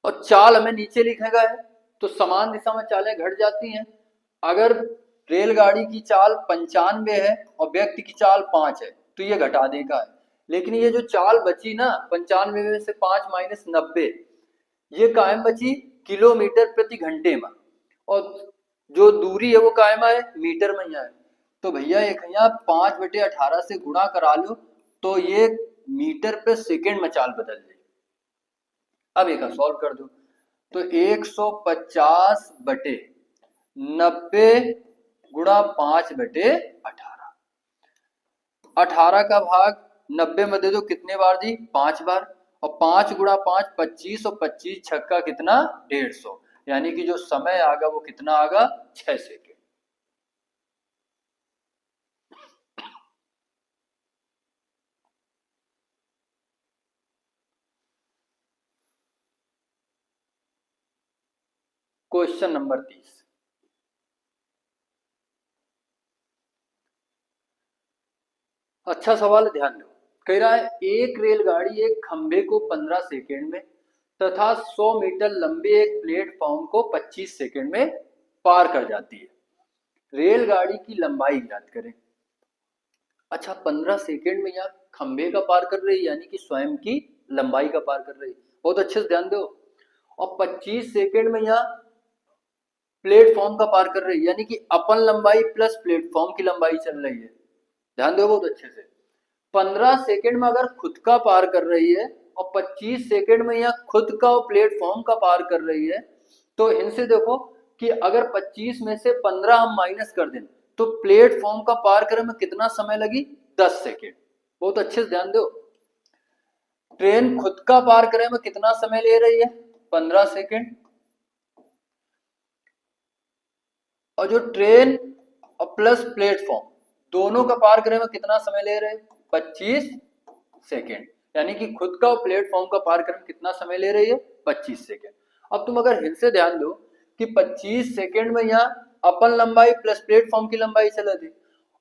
और चाल हमें नीचे लिखेगा है, तो समान दिशा में चालें घट जाती हैं। अगर रेलगाड़ी की चाल 95 है और व्यक्ति की चाल 5 है तो ये घटा देगा है, लेकिन ये जो चाल बची ना 95 में से 5 माइनस 90, ये कायम बची किलोमीटर प्रति घंटे में और जो दूरी है वो कायम है मीटर में है। तो भैया एक यहाँ 5/18 से गुणा करा लो तो ये मीटर पे सेकेंड में चाल बदल जाए। अब एक सॉल्व कर दो तो 150/90 गुणा 5/18, 18 का भाग 90 में दे दो कितने बार जी 5 बार, और 5 गुणा 5 25 और 25 छक्का कितना 150, यानी कि जो समय आगा वो कितना आगा 6 सेकेंड। क्वेश्चन नंबर 30, अच्छा सवाल ध्यान दो। कह रहा है एक रेलगाड़ी एक खंभे को 15 सेकेंड में तथा 100 मीटर लंबे एक प्लेटफॉर्म को 25 सेकेंड में पार कर जाती है। रेलगाड़ी की लंबाई ज्ञात करें। अच्छा 15 सेकेंड में यहाँ खंभे का पार कर रही है यानी कि स्वयं की लंबाई का पार कर रही है, बहुत अच्छे से ध्यान दो। और 25 सेकेंड में यहाँ प्लेटफॉर्म का पार कर रही है यानी कि अपन लंबाई प्लस प्लेटफॉर्म की लंबाई चल रही है, ध्यान दो बहुत अच्छे से। 15 सेकेंड में अगर खुद का पार कर रही है और 25 सेकेंड में यहाँ खुद का और प्लेटफॉर्म का पार कर रही है, तो इनसे देखो कि अगर 25 में से 15 हम माइनस कर दें तो प्लेटफॉर्म का पार करने में कितना समय लगी 10 सेकेंड। बहुत अच्छे से ध्यान दो, ट्रेन खुद का पार करने में कितना समय ले रही है 15 सेकेंड, और जो ट्रेन और प्लस प्लेटफॉर्म दोनों का पार करे में कितना समय ले रहे हैं? 25 सेकेंड। यानी कि खुद का और प्लेटफॉर्म का पार करने में कितना समय ले रही है? 25 सेकेंड। अब तुम अगर हिल से ध्यान दो कि 25 सेकेंड में यहाँ अपन लंबाई प्लस प्लेटफॉर्म की लंबाई चले थी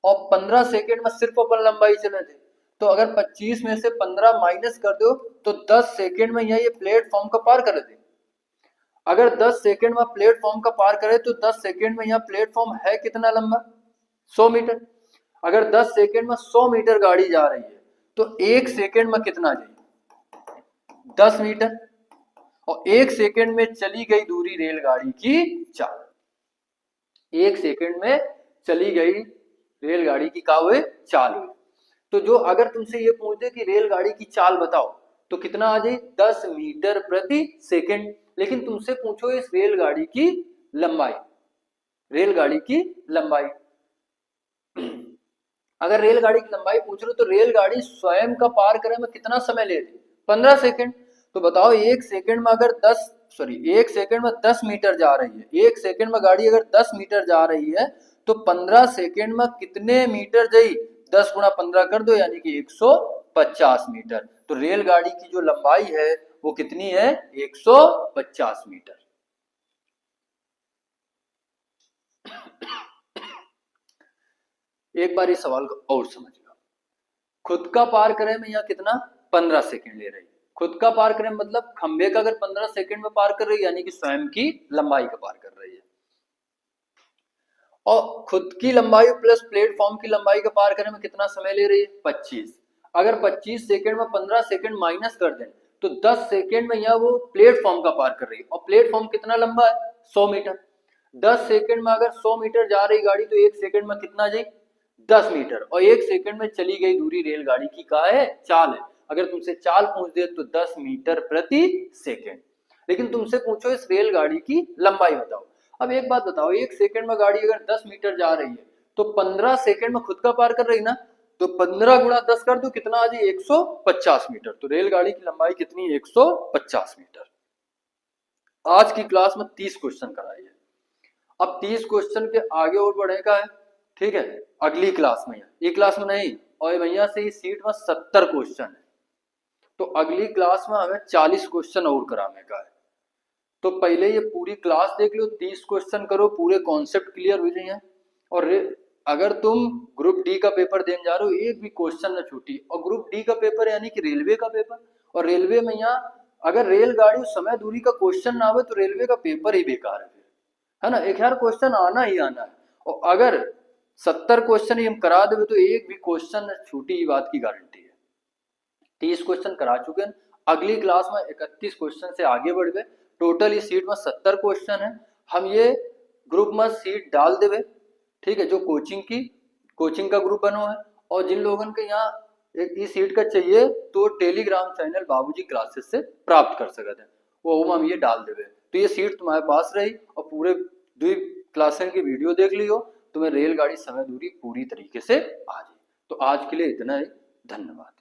और 15 सेकेंड में सिर्फ अपन लंबाई चले थे। तो अगर 25 में से 15 माइनस कर दो तो 10 सेकेंड में यहाँ ये प्लेटफॉर्म का पार कर थे। अगर 10 सेकेंड में प्लेटफॉर्म का पार करे तो 10 सेकेंड में यहाँ प्लेटफॉर्म है कितना लंबा? 100 मीटर। अगर 10 सेकेंड में 100 मीटर गाड़ी जा रही है तो 1 सेकेंड में कितना जाएगी? 10 मीटर। और 1 सेकेंड में चली गई दूरी रेलगाड़ी की चाल। 1 सेकेंड में चली गई रेलगाड़ी की क्या हुए? चाल हुई। तो जो अगर तुमसे ये पूछ दे कि रेलगाड़ी की चाल बताओ तो कितना आ जाए? 10 मीटर प्रति सेकेंड। लेकिन तुमसे पूछो इस रेलगाड़ी की लंबाई, रेलगाड़ी की लंबाई। अगर रेलगाड़ी की लंबाई पूछ रहे हो तो रेलगाड़ी स्वयं का पार करे में कितना समय ले रही? 15 सेकेंड। तो बताओ 1 सेकेंड में अगर 1 सेकेंड में 10 मीटर जा रही है, 1 सेकेंड में गाड़ी अगर 10 मीटर जा रही है तो 15 सेकेंड में कितने मीटर जाई? 10 गुणा 15 कर दो यानी कि 150 मीटर। तो रेलगाड़ी की जो लंबाई है वो कितनी है? 150 मीटर। एक बार इस सवाल को और समझ लो। खुद का पार करे में यहाँ कितना? 15 सेकेंड ले रही है। खुद का पार करे मतलब खंबे का अगर 15 सेकेंड में पार कर रही है यानी कि स्वयं की लंबाई का पार कर रही है। और खुद की लंबाई प्लस प्लेटफॉर्म की लंबाई का पार करने में कितना समय ले रही है? 25। अगर 25 सेकेंड में 15 सेकेंड माइनस कर दें तो 10 सेकेंड में यह वो प्लेटफॉर्म का पार कर रही है। और प्लेटफॉर्म कितना लंबा है? 100 मीटर। 10 सेकेंड में अगर 100 मीटर जा रही गाड़ी तो 1 सेकेंड में कितना जाए? 10 मीटर। और 1 सेकेंड में चली गई दूरी रेलगाड़ी की क्या है? चाल है। अगर तुमसे चाल पूछ दे तो 10 मीटर प्रति सेकेंड। लेकिन तुमसे पूछो इस रेलगाड़ी की लंबाई बताओ। अब एक बात बताओ, 1 सेकेंड में गाड़ी अगर 10 मीटर जा रही है तो 15 सेकेंड में खुद का पार कर रही ना, तो 15 गुणा 10 कर दो कितना आ जाए? 150 मीटर। तो रेलगाड़ी की लंबाई कितनी? 150 मीटर। आज की क्लास में 30 क्वेश्चन कराई है। अब 30 क्वेश्चन के आगे और बढ़ेगा है, ठीक है, अगली क्लास में। ये क्लास में नहीं, और भैया से इस सीट में 70 क्वेश्चन है। तो अगली क्लास में हमें 40 क्वेश्चन और कराने का है। तो पहले ये पूरी क्लास देख लो, 30 क्वेश्चन करो, पूरे कॉन्सेप्ट क्लियर हो जाए। और अगर तुम ग्रुप डी का पेपर देने जा रहे हो एक भी क्वेश्चन न छूटी। और ग्रुप डी का पेपर यानी कि रेलवे का पेपर, और रेलवे में यहाँ अगर रेलगाड़ी समय दूरी का क्वेश्चन ना आवे तो रेलवे का पेपर ही बेकार है ना। एक यार क्वेश्चन आना ही आना है। और अगर 70 क्वेश्चन ही हम करा देवे तो एक भी क्वेश्चन छूटी ही बात की गारंटी है। 30 क्वेश्चन करा चुके हैं। अगली क्लास में 31 क्वेश्चन से आगे बढ़ गए। टोटल इस सीट में 70 क्वेश्चन है। हम ये ग्रुप में सीट डाल देवे, ठीक है, जो कोचिंग का ग्रुप बनो है। और जिन लोगों के यहाँ इस सीट का चाहिए तो टेलीग्राम चैनल बाबूजी क्लासेस से प्राप्त कर सकते हैं, वो हम ये डाल देवे। तो ये सीट तुम्हारे पास रही और पूरे 2 क्लासेस की वीडियो देख लियो, तुम्हें रेलगाड़ी समय दूरी पूरी तरीके से आ जाए। तो आज के लिए इतना ही, धन्यवाद।